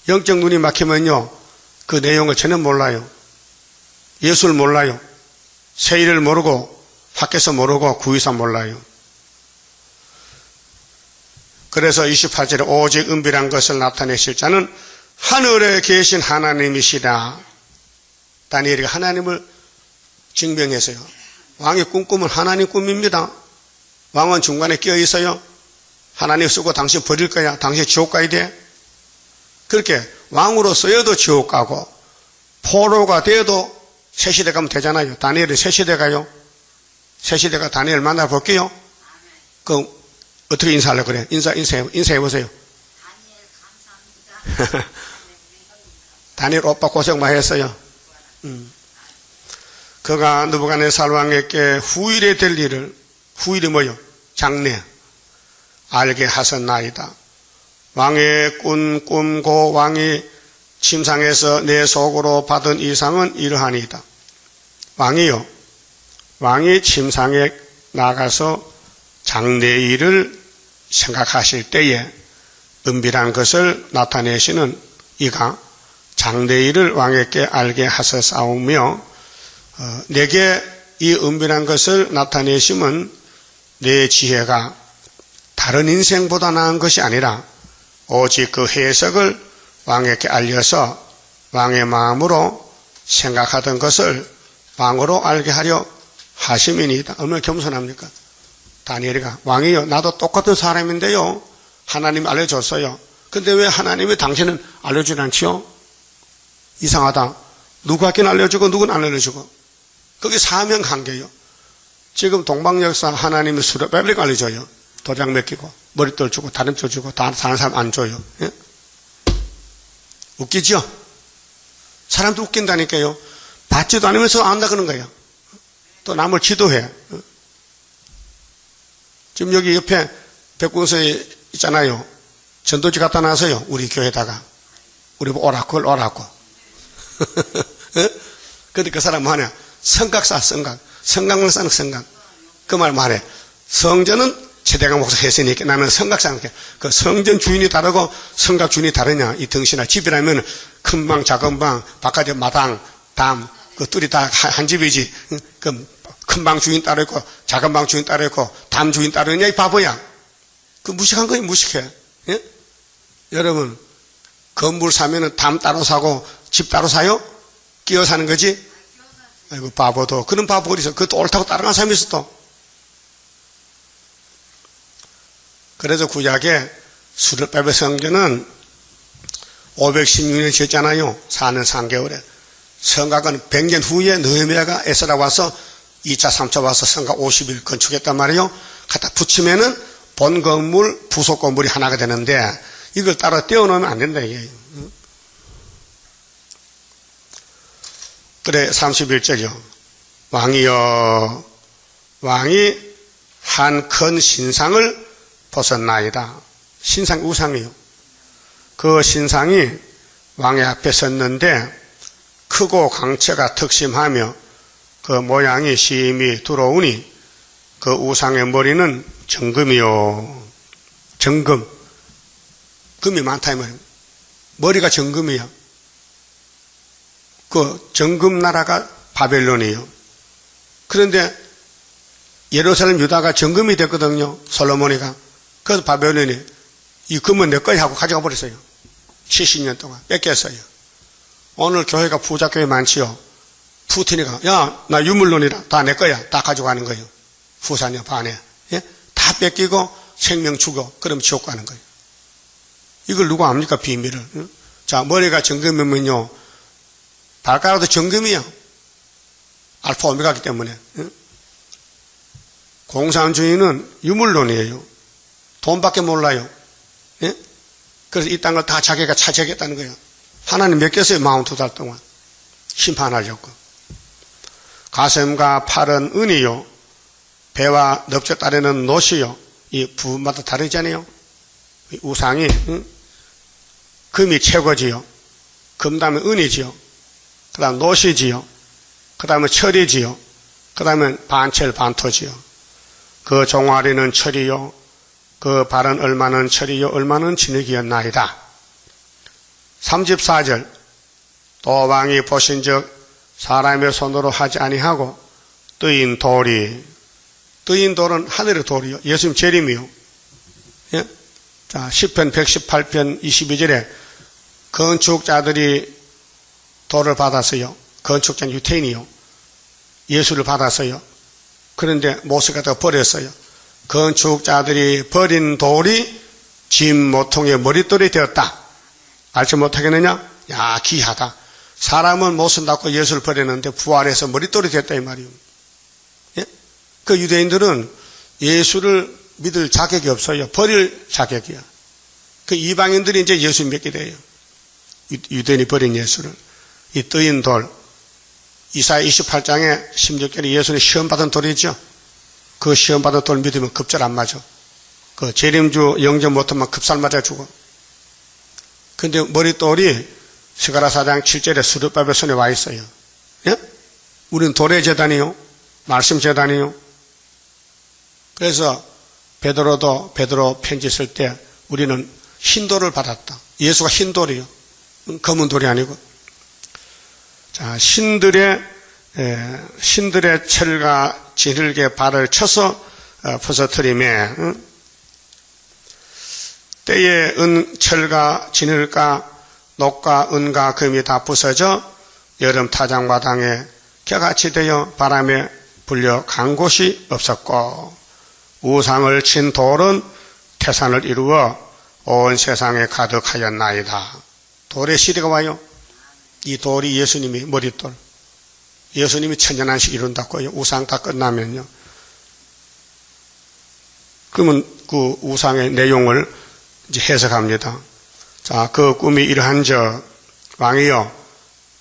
영적 눈이 막히면요, 그 내용을 전혀 몰라요. 예수를 몰라요. 세일을 모르고, 학교에서 모르고, 구의사 몰라요. 그래서 28절에 오직 은밀한 것을 나타내실 자는 하늘에 계신 하나님이시라. 다니엘이가 하나님을 증명했어요. 왕의 꿈꾸면 하나님 꿈입니다. 왕은 중간에 끼어 있어요. 하나님 쓰고 당신 버릴 거야. 당신 지옥 가야 돼. 그렇게 왕으로 쓰여도 지옥 가고 포로가 되어도 새 시대 가면 되잖아요. 다니엘이 새 시대 가요. 새 시대가 다니엘 만나볼게요. 그럼 어떻게 인사하려고 그래? 인사해보세요. 다니엘 감사합니다. 다니엘 오빠 고생 많이 했어요. 그가 느부갓네살 왕에게 후일에 될 일을, 후일이 뭐요? 장래 알게 하셨나이다. 왕의 꿈고 왕이 침상에서 내 속으로 받은 이상은 이러하니이다. 왕이요, 왕이 침상에 나가서 장래의 일을 생각하실 때에 은밀한 것을 나타내시는 이가 장래의 일을 왕에게 알게 하셨사오며, 내게 이 은밀한 것을 나타내심은 내 지혜가 다른 인생보다 나은 것이 아니라 오직 그 해석을 왕에게 알려서 왕의 마음으로 생각하던 것을 왕으로 알게 하려 하심이니이다. 얼마나 겸손합니까? 다니엘이가 왕이요, 나도 똑같은 사람인데요, 하나님이 알려줬어요. 근데 왜 하나님이 당신은 알려주지 않지요? 이상하다. 누구한테는 알려주고 누구는 안 알려주고. 그게 사명 관계예요. 지금 동방역사 하나님이 수르바벨에게 알려줘요. 도장 맡기고 머리돌 주고 다림돌 주고 다른 사람 안 줘요. 예? 웃기죠? 사람도 웃긴다니까요. 받지도 않으면서 안다 그런 거예요. 또 남을 지도해. 지금 여기 옆에 백군서에 있잖아요. 전도지 갖다 놔서요. 우리 교회에다가. 우리 오라고, 그걸 오라고. 근데 그 사람 뭐 하냐? 성각사, 성각. 성각만 쌓는 성각. 그 말 말해. 성전은 최대강 목사 했으니까 나는 성각사. 그 성전 주인이 다르고 성각 주인이 다르냐? 이 덩신아. 집이라면 큰 방, 작은 방, 바깥에 마당, 담, 그 뜰이 다 한 집이지. 그 큰 방 주인 따로 있고, 작은 방 주인 따로 있고, 담 주인 따로 있냐? 이 바보야. 그 무식한 거니 무식해. 예? 여러분, 건물 사면은 담 따로 사고, 집 따로 사요? 끼어 사는 거지? 아이고, 바보도. 그런 바보 어디서? 그것도 옳다고 따라간 사람이 있어, 또. 그래서 구약에 수르바벨 성전은 516년 지었잖아요. 4년 3개월에. 성곽은 100년 후에 느헤미야가 에스라 와서 2차, 3차 와서 성곽 50일 건축했단 말이에요. 갖다 붙이면은 본 건물, 부속 건물이 하나가 되는데 이걸 따로 떼어놓으면 안 된다, 이게. 그래, 31절이요. 왕이여, 왕이 한 큰 신상을 벗었나이다. 신상 우상이요. 그 신상이 왕의 앞에 섰는데 크고 강체가 특심하며 그 모양이 심히 두려우니 그 우상의 머리는 정금이요. 정금. 금이 많다 이 말이에요. 머리가 정금이야. 그 정금 나라가 바벨론이에요. 그런데 예루살렘 유다가 정금이 됐거든요. 솔로몬이가. 그래서 바벨론이 이 금은 내 거야 하고 가져가 버렸어요. 70년 동안 뺏겼어요. 오늘 교회가 부자 교회 많지요. 푸틴이가 야, 나 유물론이라 다 내 거야. 다 가져가는 거예요. 후사녀 반에. 예? 다 뺏기고 생명 주고 그럼 지옥 가는 거예요. 이걸 누가 압니까? 비밀을. 응? 자, 머리가 정금이면요. 발가락도 정금이야. 알파 오메가이기 때문에. 응? 공산주의는 유물론이에요. 돈밖에 몰라요. 예? 그래서 이 땅을 다 자기가 차지하겠다는 거예요. 하나님 맡겼어요. 42달 동안. 심판하려고. 가슴과 팔은 은이요. 배와 넓적 다리는 노시요. 이 부분마다 다르잖아요. 이 우상이 응? 금이 최고지요. 금 다음에 은이지요. 그 다음 노시지요. 그 다음에 철이지요. 그 다음에 반철 반토지요. 그 종아리는 철이요. 그 발은 얼마는 철이요. 얼마는 진흙이었나이다. 34절 또 왕이 보신즉 사람의 손으로 하지 아니하고 뜨인 돌이, 뜨인 돌은 하늘의 돌이요. 예수님 재림이요. 예? 자, 10편 118편 22절에 건축자들이 돌을 받았어요. 건축자는 유태인이요. 예수를 받았어요. 그런데 못을 갖다가 버렸어요. 건축자들이 버린 돌이 짐 모퉁이의 머릿돌이 되었다. 알지 못하겠느냐? 야, 기이하다. 사람은 못을 닦고 예수를 버렸는데 부활해서 머릿돌이 됐다 이 말이요. 예? 그 유대인들은 예수를 믿을 자격이 없어요. 버릴 자격이야. 그 이방인들이 이제 예수 믿게 돼요. 유대인이 버린 예수를. 이 뜨인 돌. 이사야 28장에 16절에 예수는 시험받은 돌이죠. 그 시험받은 돌 믿으면 급절 안 맞아. 그 재림주 영접 못하면 급살 맞아 죽어. 근데 머릿돌이 스가랴 4장 7절에 수르바벨 손에 와 있어요. 예? 우리는 돌의 제단이요. 말씀 제단이요. 그래서 베드로 편지 쓸 때 우리는 흰 돌을 받았다. 예수가 흰 돌이요. 검은 돌이 아니고. 자, 신들의 철과 진흙에 발을 쳐서 부서뜨리매 때에 철과 진흙과 녹과 은과 금이 다 부서져 여름 타작마당에 겨같이 되어 바람에 불려 간 곳이 없었고 우상을 친 돌은 태산을 이루어 온 세상에 가득하였나이다. 돌의 시대가 와요. 이 돌이 예수님이 머릿돌. 예수님이 천년한식 이룬다고요. 우상 다 끝나면요. 그러면 그 우상의 내용을 이제 해석합니다. 자, 그 꿈이 이러한저 왕이요.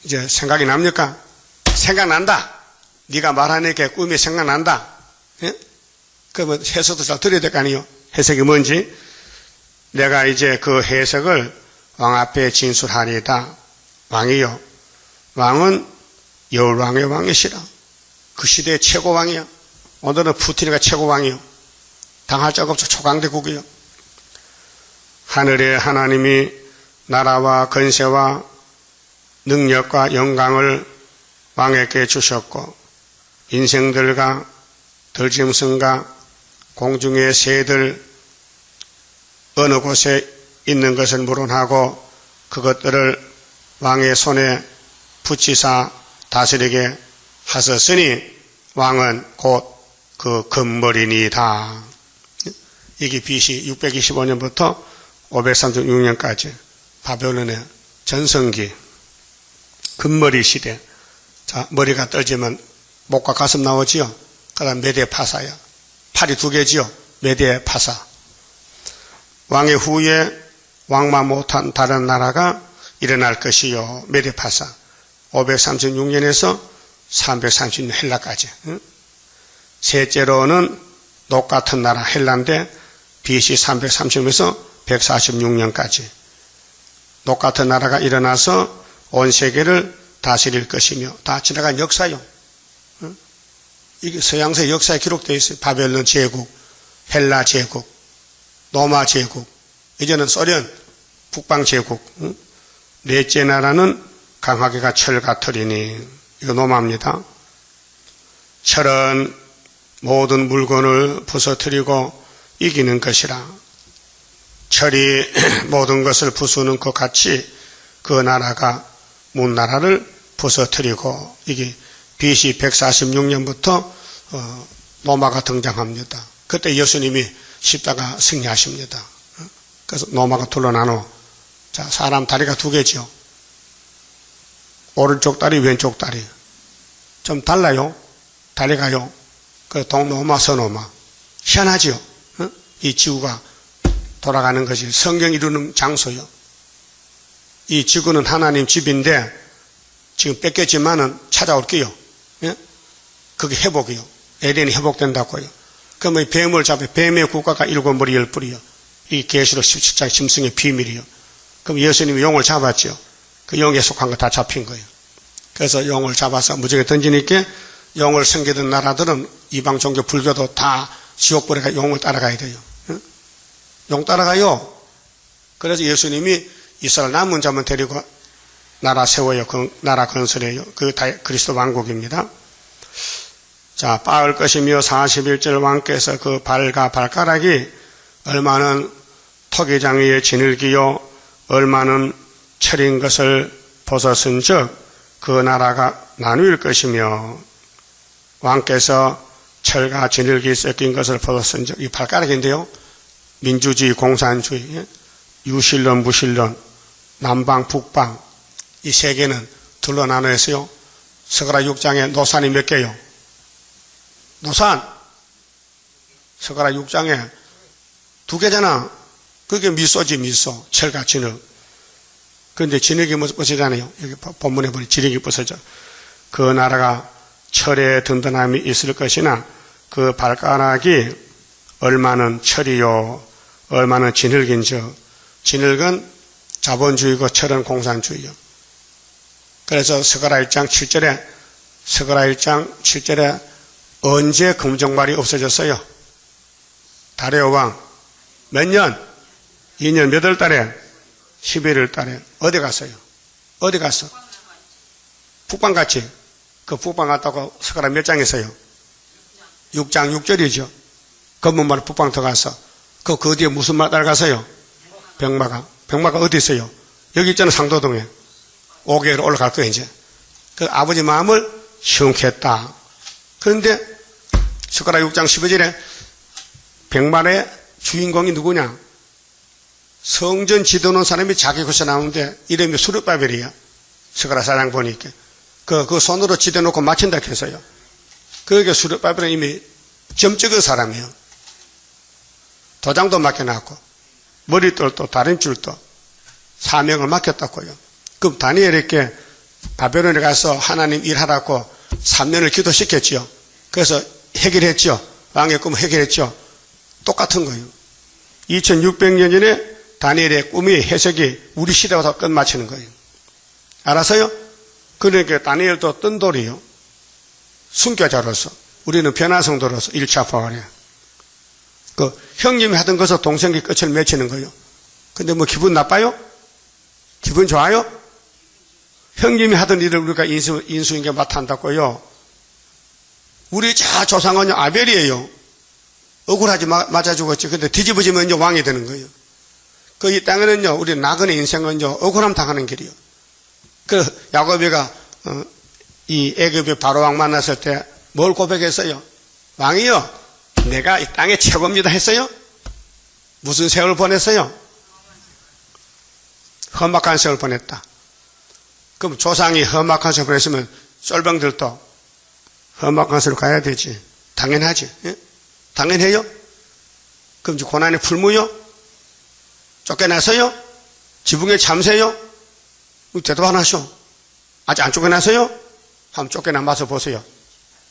이제 생각이 납니까? 생각난다. 네가 말하니까 꿈이 생각난다. 예? 그러면 해석도 잘 들어야 될 거 아니에요. 해석이 뭔지. 내가 이제 그 해석을 왕 앞에 진술하리이다. 왕이요. 왕은 여울왕의 왕이시라. 그 시대의 최고왕이야. 오늘은 푸틴이가 최고왕이요. 당할 적 없어 초강대국이요. 하늘의 하나님이 나라와 건세와 능력과 영광을 왕에게 주셨고 인생들과 들짐승과 공중의 새들 어느 곳에 있는 것을 물론하고 그것들을 왕의 손에 붙이사 다스리게 하셨으니 왕은 곧 그 금머리니이다. 이게 BC 625년부터 536년까지 바벨론의 전성기 금머리 시대. 자, 머리가 떨어지면 목과 가슴 나오지요. 그 다음 메대 파사야. 팔이 두 개지요. 메대 파사. 왕의 후에 왕만 못한 다른 나라가 일어날 것이요. 메대 파사. 536년에서 336년 헬라까지. 셋째로는 녹 같은 나라 헬라인데 BC 330년에서 146년까지 녹 같은 나라가 일어나서 온 세계를 다스릴 것이며 다 지나간 역사요. 이게 서양서의 역사에 기록되어 있어요. 바벨론 제국, 헬라 제국, 로마 제국, 이제는 소련, 북방 제국. 넷째 나라는 강하게가 철과 털이니 이거 노마입니다. 철은 모든 물건을 부서뜨리고 이기는 것이라. 철이 모든 것을 부수는 것 같이 그 나라가 문나라를 부서뜨리고 이게 BC 146년부터 로마가 등장합니다. 그때 예수님이 십자가 승리하십니다. 그래서 로마가 둘로 나눠. 자, 사람 다리가 두 개죠. 오른쪽 다리, 왼쪽 다리. 좀 달라요. 다리가요. 그 동로마, 서로마. 희한하지요. 이 지구가 돌아가는 것이 성경 이루는 장소요. 이 지구는 하나님 집인데 지금 뺏겼지만은 찾아올게요. 예? 그게 회복이요. 에덴이 회복된다고요. 그러면 이 뱀을 잡아 뱀의 국가가 7머리 10뿔이요. 이 계시록 17장 짐승의 비밀이요. 그럼 예수님이 용을 잡았죠. 그 영에 속한 거 다 잡힌 거예요. 그래서 영을 잡아서 무적에 던지니까 영을 섬기던 나라들은 이방 종교 불교도 다 지옥불에 용을 따라가야 돼요. 용 따라가요. 그래서 예수님이 이스라엘 남은 자만 데리고 나라 세워요. 나라 건설해요. 그 그리스도 왕국입니다. 자, 빻을 것이며 41절 왕께서 그 발과 발가락이 얼마는 토기장 위에 지늘기요 얼마는 철인 것을 벗었은 즉 그 나라가 나누일 것이며 왕께서 철과 지늘기 섞인 것을 벗었은 즉 이 발가락인데요. 민주주의, 공산주의, 유신론, 무신론, 남방, 북방 이 세 개는 둘로 나누어서요. 스가랴 6장에 노산이 몇 개요? 노산 스가랴 6장에 2개잖아. 그게 미소지 미소. 철과 진흙. 그런데 진흙이 벗어잖아요. 여기 본문에 보니 진흙이 벗어져. 그 나라가 철의 든든함이 있을 것이나 그 발가락이 얼마는 철이요 얼마는 진흙인즉 진흙은 자본주의고 철은 공산주의요. 그래서 스가랴 1장 7절에 언제 금정발이 없어졌어요? 다리오 왕 몇 년? 2년 몇 월 달에? 11월 달에. 어디 갔어요? 어디 갔어? 북방 갔지? 그 북방 갔다고 스가랴 몇 장에서요? 6장 6절이죠. 검은말 북방 들어가서 그 뒤에 무슨 말 따라가서요? 병마가 어디 있어요? 여기 있잖아. 상도동에 5개월 올라갈 거예요. 이제 그 아버지 마음을 시원케 했다. 그런데 스가랴 6장 15절에 병마의 주인공이 누구냐? 성전 지도는 사람이 자기 곳에 나오는데 이름이 수르바벨이야. 스가랴 4장 보니까 그 손으로 지대놓고 맞춘다 해서요. 그게 수르바벨은 이미 점 찍은 사람이에요. 도장도 맡겨놨고 머리털도 다림줄도 사명을 맡겼다고요. 그럼 다니엘에게 바벨론에 가서 하나님 일하라고 3년을 기도시켰지요. 그래서 해결했죠. 왕의 꿈을 해결했죠. 똑같은 거예요. 2600년 전에 다니엘의 꿈이 해석이 우리 시대와 끝마치는 거예요. 알았어요? 그러니까 다니엘도 뜬 돌이요. 순교자로서 우리는 변화성도로서 1차 부활이에요. 그 형님이 하던 것을 동생이 끝을 맺히는 거예요. 근데 뭐 기분 나빠요? 기분 좋아요? 형님이 하던 일을 우리가 인수인계 맡아 한다고요. 우리 조상은 아벨이에요. 억울하지 맞아 죽었지. 근데 뒤집어지면 왕이 되는 거예요. 그 이 땅에는요, 우리 나그네 인생은요, 억울함 당하는 길이요. 그 야곱이가 이 애굽의 바로왕 만났을 때 뭘 고백했어요? 왕이요, 내가 이 땅의 최고입니다 했어요? 무슨 세월 보냈어요? 험악한 세월 보냈다. 그럼 조상이 험악한 세월 보냈으면 쫄병들도 험악한 세월 가야 되지. 당연하지. 예? 당연해요? 그럼 이제 고난의 풀무요? 쫓겨나서요? 지붕에 잠세요? 대답 안 하셔. 아직 안 쫓겨나서요? 한번 쫓겨나 봐서 보세요.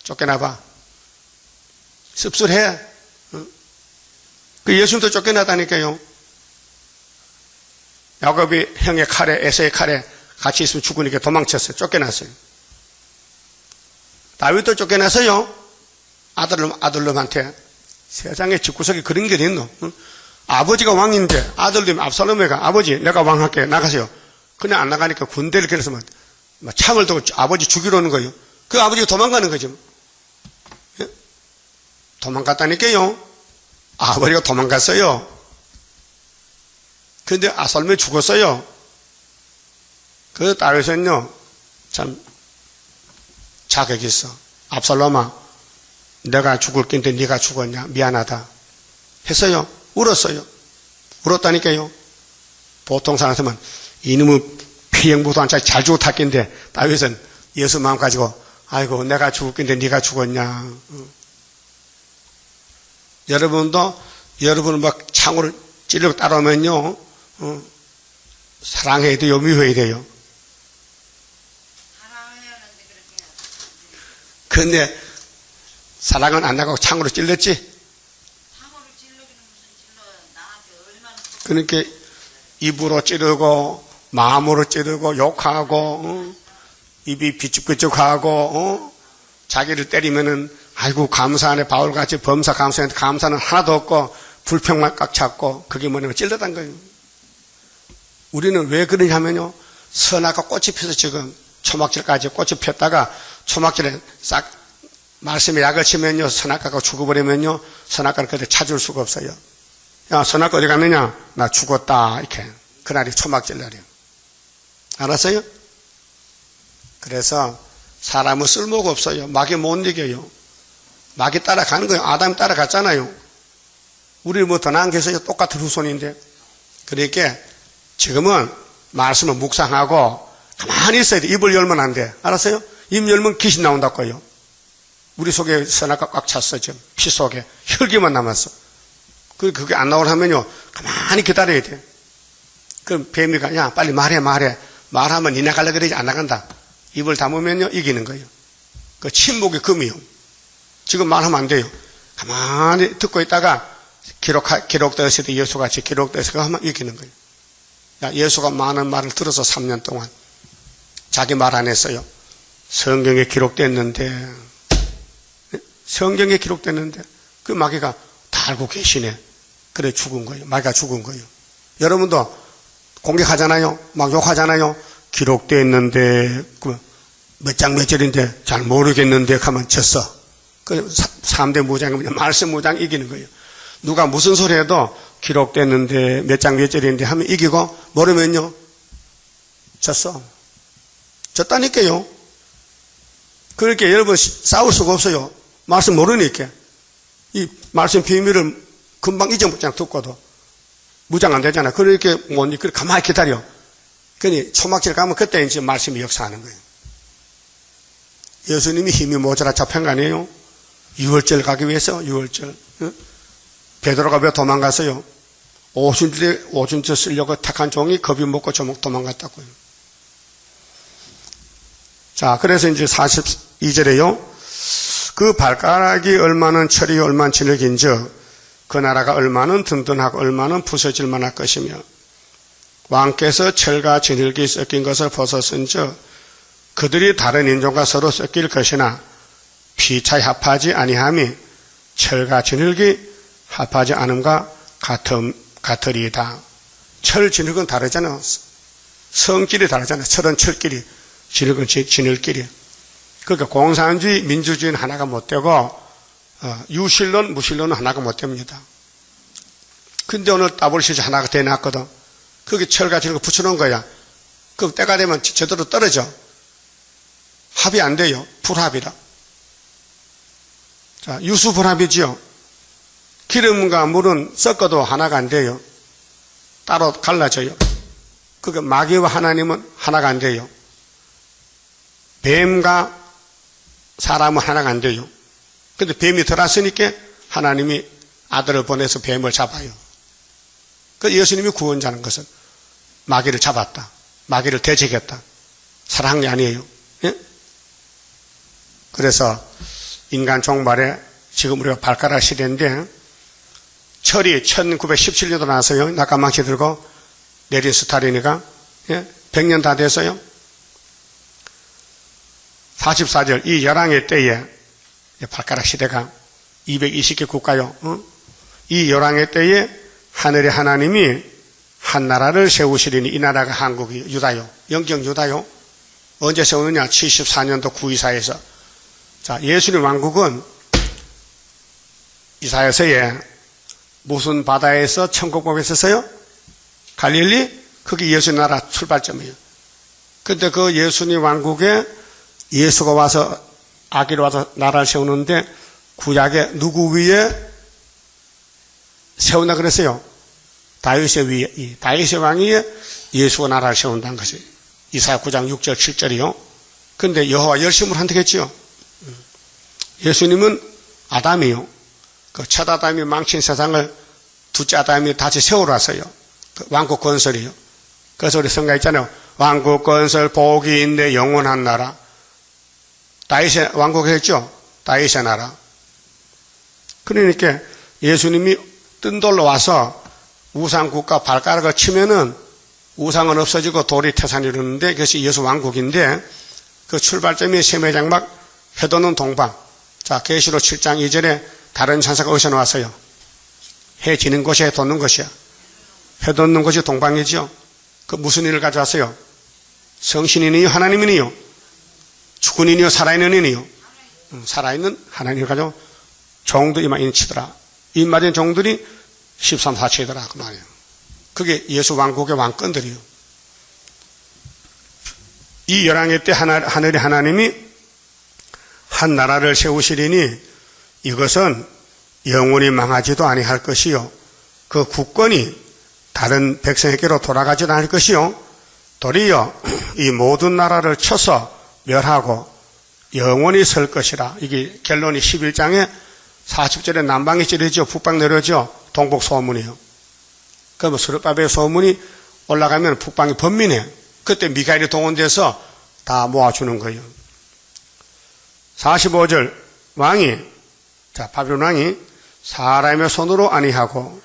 쫓겨나 봐. 씁쓸해. 그 예수님도 쫓겨나다니까요. 야곱이 형의 칼에, 에서의 칼에 같이 있으면 죽으니까 도망쳤어요. 쫓겨났어요. 다윗도 쫓겨나서요. 아들놈한테. 세상에 집구석에 그런 게 있노? 아버지가 왕인데 아들들이 압살롬에가 아버지 내가 왕할게 나가세요. 그냥 안 나가니까 군대를 그래서 막 창을 두고 아버지 죽이러 오는 거예요. 그 아버지가 도망가는 거죠. 예? 도망갔다니까요. 아버지가 도망갔어요. 그런데 압살롬이 죽었어요. 그 다윗은요 참 자격이 있어. 압살롬아 내가 죽을 낀데 네가 죽었냐 미안하다 했어요. 울었어요. 울었다니까요. 보통 사람한테는 이놈의 피행부도 안 잘 죽었다 낀데 다윗은 예수 마음 가지고 아이고 내가 죽을 낀데 네가 죽었냐. 여러분도 여러분을 막 창으로 찔러 따라오면요 사랑해야 돼요 미워해야 돼요. 근데 사랑은 안 나가고 창으로 찔렀지? 그러니까 입으로 찌르고 마음으로 찌르고 욕하고 입이 비쭉비쭉하고 자기를 때리면은 아이고 감사하네 바울같이 범사 감사했는데 감사는 하나도 없고 불평만 꽉 찼고 그게 뭐냐면 찔렀단 거예요. 우리는 왜 그러냐면요. 선악과 꽃이 피어서 지금 초막절까지 꽃이 폈다가 초막절에 싹 말씀에 약을 치면요. 선악과가 죽어버리면요. 선악과를 그때 찾을 수가 없어요. 야 선악과 어디 갔느냐? 나 죽었다 이렇게. 그날이 초막절 날이에요. 알았어요? 그래서 사람은 쓸모가 없어요. 마귀 못 이겨요. 마귀 따라가는 거예요. 아담이 따라갔잖아요. 우리 뭐 더 나은 게 있어요. 똑같은 후손인데. 그러니까 지금은 말씀을 묵상하고 가만히 있어야 돼. 입을 열면 안 돼. 알았어요? 입 열면 귀신 나온다고요. 우리 속에 선악과 꽉 찼어 지금. 피 속에 혈기만 남았어. 그게 안 나오려면요. 가만히 기다려야 돼. 그럼 뱀이가 야 빨리 말해. 말하면 니 나갈라 그러지 안 나간다. 입을 다물면요 이기는 거예요. 그 침묵의 금이요. 지금 말하면 안 돼요. 가만히 듣고 있다가 기록되었을 때 예수같이 기록되어서 하면 이기는 거예요. 야, 예수가 많은 말을 들어서 3년 동안 자기 말 안 했어요. 성경에 기록됐는데 그 마귀가 다 알고 계시네. 그래 죽은 거예요. 마귀가 죽은 거예요. 여러분도 공격하잖아요. 막 욕하잖아요. 기록되어 있는데 몇 장 몇 절인데 잘 모르겠는데 하면 졌어. 그 3대 무장이 말씀 무장 이기는 거예요. 누가 무슨 소리 해도 기록됐는데 몇 장 몇 절인데 하면 이기고 모르면요 졌어. 졌다니까요. 그렇게 여러분 싸울 수가 없어요. 말씀 모르니까. 이 말씀 비밀을 금방 잊어먹잖아. 듣고도 무장 안 되잖아. 그렇게 못 이끌어 가만히 기다려. 그러니 초막절 가면 그때 이제 말씀이 역사하는 거예요. 예수님이 힘이 모자라 잡힌 거 아니에요? 6월절 가기 위해서 6월절. 베드로가 왜 도망갔어요? 오순절에 쓰려고 택한 종이 겁이 먹고 도망갔다고요. 자, 그래서 이제 42절에요. 그 발가락이 얼마는 철이 얼마는 진흙인즉 그 나라가 얼마는 든든하고 얼마는 부서질 만할 것이며 왕께서 철과 진흙이 섞인 것을 벗었은즉 그들이 다른 인종과 서로 섞일 것이나 피차에 합하지 아니함이 철과 진흙이 합하지 않음과 같으리이다. 철, 진흙은 다르잖아요. 성질이 다르잖아요. 철은 철끼리, 진흙은 진흙끼리. 그러니까 공산주의, 민주주의는 하나가 못 되고 유실론, 무실론은 하나가 못 됩니다. 근데 오늘 WCC 하나가 돼놨거든. 거기 철과 진흙을 붙여놓은 거야. 그 때가 되면 제대로 떨어져. 합이 안 돼요. 불합이라. 자, 유수불합이지요. 기름과 물은 섞어도 하나가 안 돼요. 따로 갈라져요. 그러니까 마귀와 하나님은 하나가 안 돼요. 뱀과 사람은 하나가 안 돼요. 근데 뱀이 들어왔으니까 하나님이 아들을 보내서 뱀을 잡아요. 그 예수님이 구원자는 것은 마귀를 잡았다. 마귀를 대적했다. 사랑한 게 아니에요. 예? 그래서 인간 종말에 지금 우리가 발가락 시대인데 철이 1917년도 나서요. 낙관망치 들고 내린 스타린이가 100년 다 돼서요. 44절 이 열왕의 때에 발가락 시대가 220개 국가요. 이 열왕의 때에 하늘의 하나님이 한 나라를 세우시리니 이 나라가 한국이 유다요. 영적 유다요. 언제 세우느냐? 74년도 구이사에서. 자, 예수님 왕국은 이사야서에 무슨 바다에서 천국법에 있었어요? 갈릴리? 그게 예수 나라 출발점이에요. 근데 그 예수님 왕국에 예수가 와서 아기로 와서 나라를 세우는데 구약에 누구 위에 세운다 그랬어요? 다윗의 위에, 다윗의 왕 위에 예수가 나라를 세운다는 것이 이사야 9장 6절 7절이요. 근데 여호와 열심을 한다겠지요. 예수님은 아담이요. 그 첫 아담이 망친 세상을 둘째 아담이 다시 세우라서요. 그 왕국 건설이요. 그래서 우리 성가 있잖아요. 왕국 건설 복이 있네 영원한 나라. 다윗의 왕국 했죠. 다윗의 나라. 그러니까 예수님이 뜬 돌로 와서 우상국가 발가락을 치면은 우상은 없어지고 돌이 태산이 이루는데 그것이 예수 왕국인데 그 출발점이 세매장막 해돋는 동방. 자, 계시록 7장 2절에 다른 천사가 어디서 나왔어요? 해 지는 곳이 해 돋는 것이야. 해 돋는 곳이 동방이죠. 그 무슨 일을 가져왔어요? 성신이니요 하나님이니요? 죽은 이니요 살아있는 이니요? 살아있는 하나님을 가지고 종들이만 인치더라. 입맞은 종들이 13, 14체더라 그 말이에요. 그게 예수 왕국의 왕권들이요. 이 열왕의 때 하늘의 하나님이 한 나라를 세우시리니 이것은 영원히 망하지도 아니할 것이요. 그 국권이 다른 백성에게로 돌아가지도 않을 것이요. 도리어 이 모든 나라를 쳐서 멸하고 영원히 설 것이라. 이게 결론이 11장에 40절에 남방이 찌르죠. 북방 내려죠. 동북 소문이요. 그러면 스룹바벨 소문이 올라가면 북방이 번민해. 그때 미가엘이 동원돼서 다 모아주는 거예요. 45절 왕이 자 바벨론 왕이 사람의 손으로 아니하고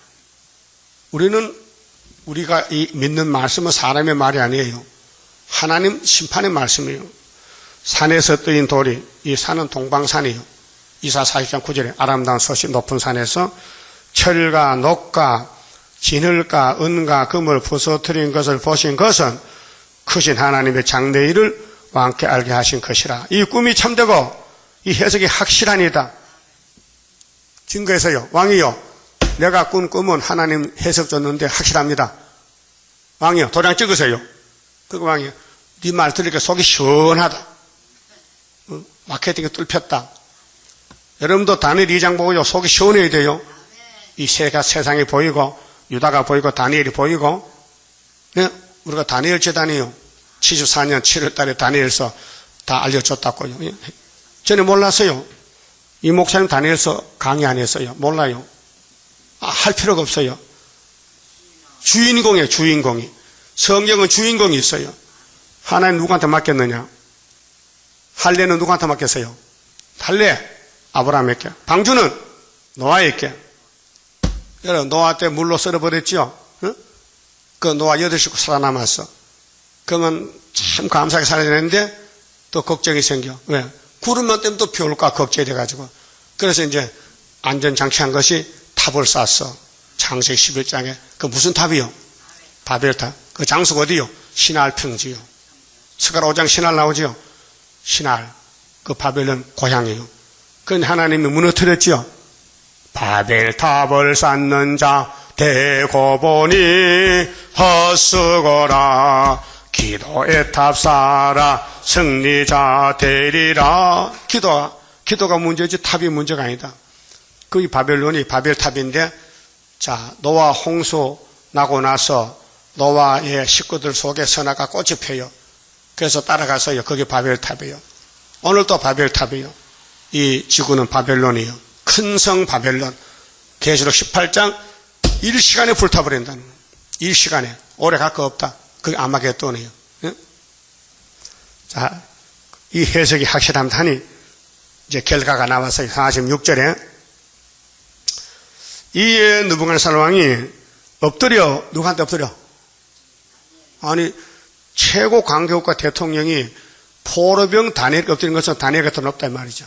우리가 이 믿는 말씀은 사람의 말이 아니에요. 하나님 심판의 말씀이에요. 산에서 뜨인 돌이 이 산은 동방산이에요. 이사 40장 9절에 아름다운 솟이 높은 산에서 철과 녹과 진흙과 은과 금을 부서뜨린 것을 보신 것은 크신 하나님의 장래일을 왕께 알게 하신 것이라. 이 꿈이 참되고 이 해석이 확실하니다. 증거해서요. 왕이요. 내가 꾼 꿈은 하나님 해석 줬는데 확실합니다. 왕이요. 도장 찍으세요. 그 왕이요. 네 말 들으니까 속이 시원하다. 마케팅이 뚫혔다. 여러분도 다니엘 2장 보고요. 속이 시원해야 돼요. 이 세상이 보이고 유다가 보이고 다니엘이 보이고. 네? 우리가 다니엘 재단이요. 74년 7월 달에 다니엘서 다 알려줬다고요. 전에 몰랐어요. 이 목사님 다니엘서 강의 안 했어요. 몰라요. 할 필요가 없어요. 주인공이에요. 주인공이. 성경은 주인공이 있어요. 하나님 누구한테 맡겼느냐? 할례는 누구한테 맡겼어요? 할례 아브라함에게. 방주는 노아에게. 여러분 노아 때 물로 썰어버렸죠? 응? 그 노아 8식구 살아남았어. 그러면 참 감사하게 살아야 되는데 또 걱정이 생겨. 왜? 구름만 때문에 또 비 올까 걱정이 돼가지고. 그래서 이제 안전장치한 것이 탑을 쌌어. 창세기 11장에. 그 무슨 탑이요? 바벨탑. 그 장소가 어디요? 신할 평지요. 스가랴 5장 신할 나오지요? 신할. 그 바벨론 고향이에요. 그런데 하나님이 무너뜨렸지요? 바벨탑을 쌓는 자 대고 보니 헛수고라. 기도의 탑 쌓아라 승리자 되리라. 기도가 문제지 탑이 문제가 아니다. 그 바벨론이 바벨탑인데, 자, 노아 홍수 나고 나서 노아의 식구들 속에 선악과 꽃이 펴요. 그래서 따라가서요. 그게 바벨탑이에요. 오늘도 바벨탑이에요. 이 지구는 바벨론이에요. 큰 성 바벨론. 계시록 18장 1시간에 불타버린다는 거예요. 1시간에. 오래 갈 거 없다. 그게 아마겟돈이에요. 예? 자, 이 해석이 확실합니다 하니 이제 결과가 나왔어요. 46절에 이 느부갓네살 왕이 엎드려. 누구한테 엎드려? 아니 최고 강교국가 대통령이 포로병 다니엘에게 엎드린 것은 다니엘이 더 높다 이 말이죠.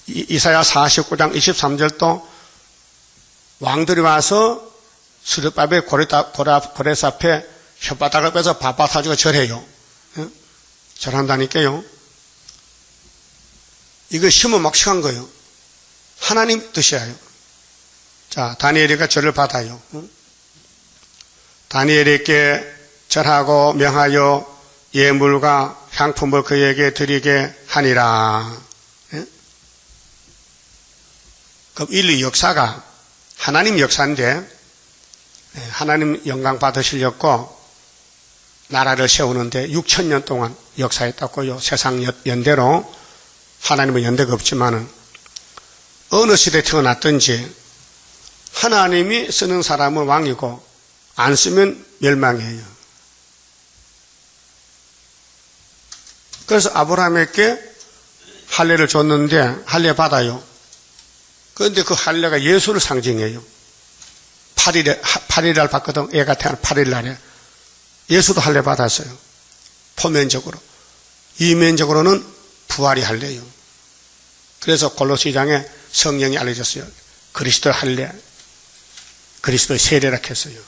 이사야 49장 23절도 왕들이 와서 스룹바벨 고레스 앞에 혓바닥을 빼서 밥밥 사주고 절해요. 예? 절한다니까요. 이거 심은 막식한 거예요. 하나님 뜻이에요. 자, 다니엘이가 절을 받아요. 응? 다니엘에게 절하고 명하여 예물과 향품을 그에게 드리게 하니라. 예? 그럼 인류 역사가 하나님 역사인데 하나님 영광 받으시려고 나라를 세우는데 6,000년 동안 역사했다고요. 세상 연대로. 하나님은 연대가 없지만은 어느 시대에 태어났든지 하나님이 쓰는 사람은 왕이고 안 쓰면 멸망이에요. 그래서 아브라함에게 할례를 줬는데 할례 받아요. 그런데 그 할례가 예수를 상징해요. 8일날 받거든. 애가 태어난 8일날에. 예수도 할례 받았어요. 포면적으로. 이면적으로는 부활이 할례요. 그래서 골로새장에 성령이 알려졌어요. 그리스도 할례, 그리스도의 세례라 했어요.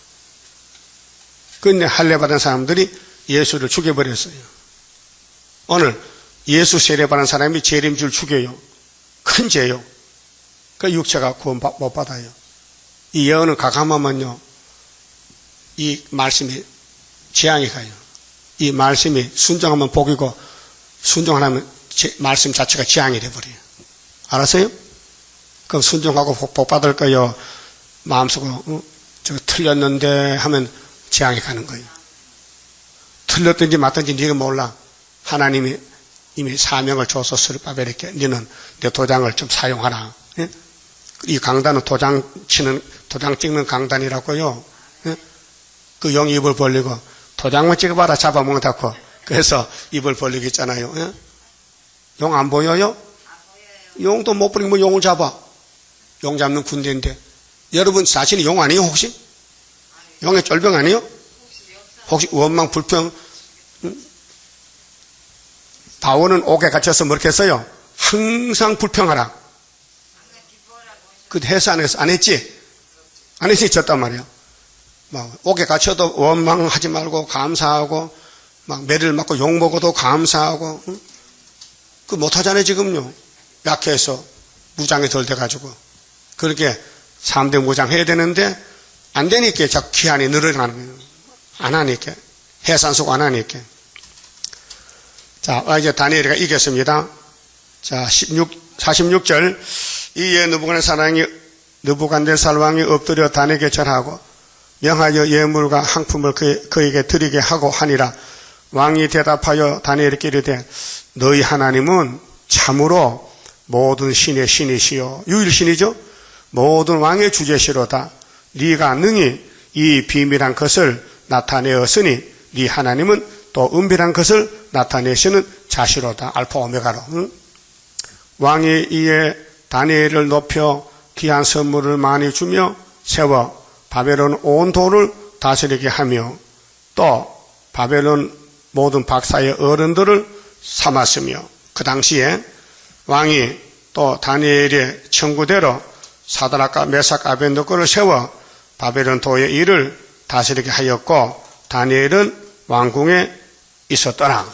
그런데 할례 받은 사람들이 예수를 죽여버렸어요. 오늘 예수 세례 받은 사람이 재림줄 죽여요. 큰 죄요. 그 육체가 구원 못 받아요. 이 예언을 가감하면요, 이 말씀이 재앙이 가요. 이 말씀이 순종하면 복이고 순종 안 하면 말씀 자체가 재앙이 돼버려요. 알았어요? 그럼 순종하고 복 받을 거요. 마음속으로 저거 틀렸는데 하면 재앙이 가는 거예요. 틀렸든지 맞든지 네가 몰라. 하나님이 이미 사명을 줘서 스룹바벨에게 너는 내 도장을 좀 사용하라. 예? 이 강단은 도장 찍는 강단이라고요. 예? 그 용 입을 벌리고 도장만 찍어봐라 잡아먹는다고. 그래서 입을 벌리고 있잖아요. 예? 용 안 보여요? 용도 못 버리면 용을 잡아. 용 잡는 군대인데. 여러분 자신이 용 아니에요 혹시? 용의 쫄병 아니에요? 혹시 원망 불평? 바오는 옥에 갇혀서 뭐렇게 했어요? 항상 불평하라. 그 해서 안 했어? 안 했지? 안 했으니 졌단 말이야. 막 옥에 갇혀도 원망하지 말고 감사하고 막 매를 맞고 욕 먹어도 감사하고 그 못하잖아요 지금요. 약해서 무장이 덜 돼가지고 그렇게 3대 무장 해야 되는데 안 되니까 자꾸 기한이 늘어나는 거예요. 안 하니까 해산수고 안 하니까. 자, 이제 다니엘이가 이겼습니다. 자, 46절. 이에 느부갓네살 왕이 엎드려 다니엘에게 절하고 명하여 예물과 항품을 그에게 드리게 하고 하니라. 왕이 대답하여 다니엘에게 이르되 너희 하나님은 참으로 모든 신의 신이시요 유일신이죠. 모든 왕의 주제시로다. 네가 능히 이 비밀한 것을 나타내었으니 네 하나님은 또 은밀한 것을 나타내시는 자시로다. 알파 오메가로. 응? 왕이 이에 다니엘을 높여 귀한 선물을 많이 주며 세워 바벨론 온 도를 다스리게 하며 또 바벨론 모든 박사의 어른들을 삼았으며 그 당시에 왕이 또 다니엘의 청구대로 사드락과 메삭 아벤느고를 세워 바벨론 도의 일을 다스리게 하였고 다니엘은 왕궁에 있었더라.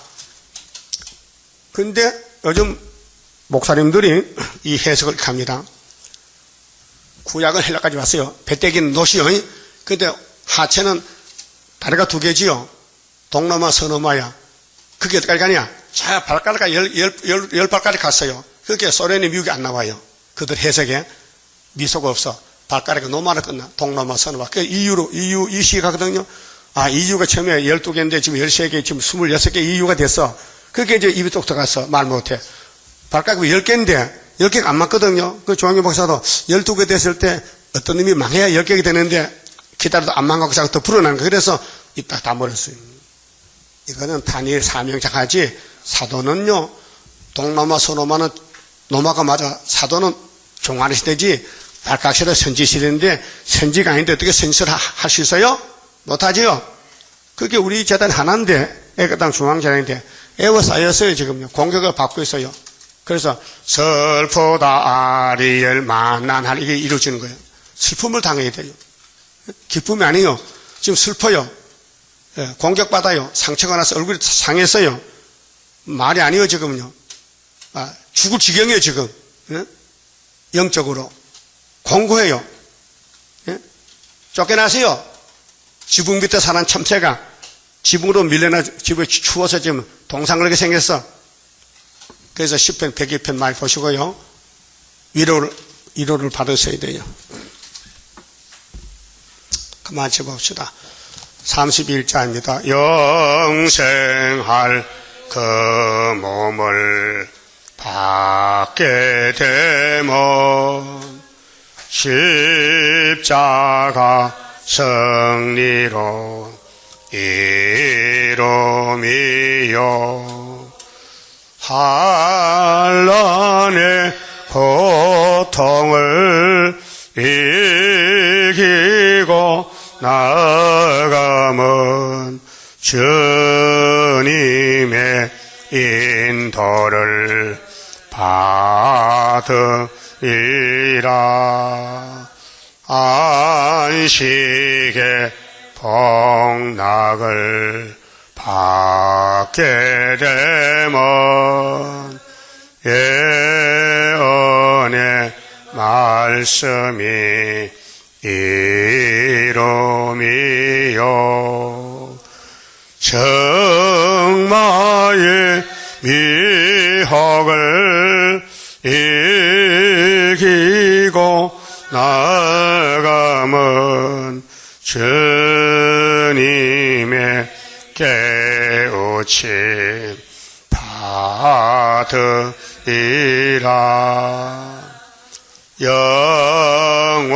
근데 요즘 목사님들이 이 해석을 합니다. 구약은 헬라까지 왔어요. 배때기는 노시요. 근데 하체는 다리가 2개지요. 동남아, 서남아야. 그게 어디까지 가냐? 자, 발가락까지 10발까지 갔어요. 그게 소련이 미국이 안 나와요. 그들 해석에 미소가 없어. 발가락이 노마를 끝나. 동남아, 서남아. 그 EU 시기 가거든요. 아, EU가 처음에 12개인데 지금 13개, 지금 26개 EU가 됐어. 그게 이제 입이 똑 들어갔어. 말 못해. 발가락이 10개인데 10개가 안 맞거든요. 그 조항규 목사도 12개 됐을 때 어떤 놈이 망해야 10개가 되는데 기다려도 안 망하고 자꾸 더 불어나는 거예요. 그래서 입 다 버렸어요. 이거는 다니엘 사명작하지 사도는요, 동남아, 서남아는 노마가 맞아. 사도는 종아리 시대지 발각시대 선지 시대인데 선지가 아닌데 어떻게 선지를 할 수 있어요? 못하지요. 그게 우리 재단 하나인데 애가당 중앙재단인데 에워싸였어요. 지금요. 공격을 받고 있어요. 그래서 슬프다 아리엘 만난할 이게 이루어지는 거예요. 슬픔을 당해야 돼요. 기쁨이 아니에요. 지금 슬퍼요. 예, 공격받아요. 상처가 나서 얼굴이 상했어요. 말이 아니에요 지금요. 아, 죽을 지경이에요 지금. 예? 영적으로 공고해요. 예? 쫓겨나세요. 지붕 밑에 사는 참새가 지붕으로 밀려나 집에 추워서 지금 동상 그렇게 생겼어. 그래서 10편 102편 많이 보시고요. 위로를 받으셔야 돼요. 그만 쳐봅시다. 31자입니다. 영생할 그 몸을 받게 되면 십자가 승리로 이루미요 한란의 고통을 이기고 지키고 나아가면 주님의 인도를 받으리라. 안식의 복락을 받게 되면 예언의 말씀이 이루미요. 정마의 미혹을 이기고 나가면 주님의 깨우침 받으리라. 영원한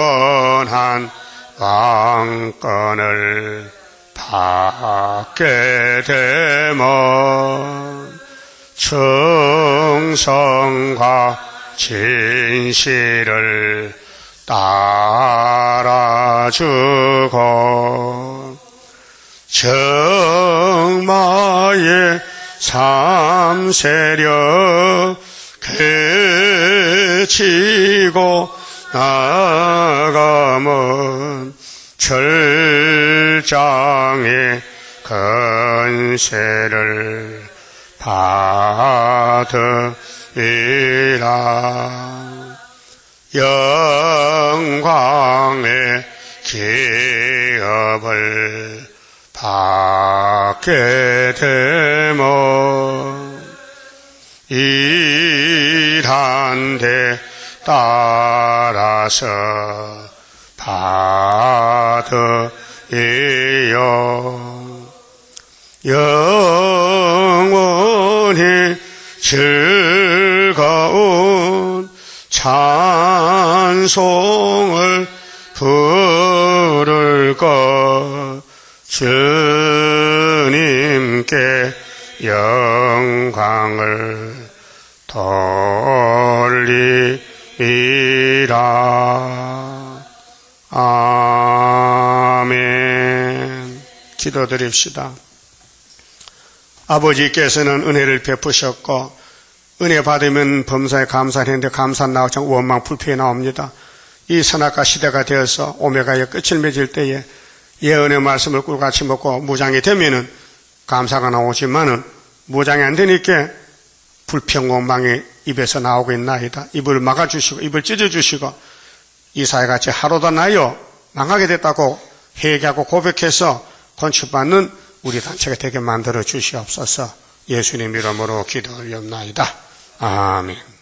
왕권을 받게 되면 충성과 진실을 따라주고 정마의 삼세력 그치고 나가면 철장의 건세를 받으리라. 영광의 기업을 받게 되면 일한데 따라서 받으리요. 영원히 즐거운 찬송을 부를 것 주님께 영광을 돌리리라. 아멘. 기도드립시다. 아버지께서는 은혜를 베푸셨고 은혜 받으면 범사에 감사했는데 감사 나오자 원망 불평이 나옵니다. 이 선악과 시대가 되어서 오메가의 끝을 맺을 때에 예언의 말씀을 꿀같이 먹고 무장이 되면은 감사가 나오지만은 무장이 안 되니까 불평 원망이 입에서 나오고 있나이다. 입을 막아주시고 입을 찢어주시고 이 사회같이 하루도 나요 망하게 됐다고 회개하고 고백해서 건축받는 우리 단체가 되게 만들어 주시옵소서. 예수님 이름으로 기도 올렸나이다. 아멘.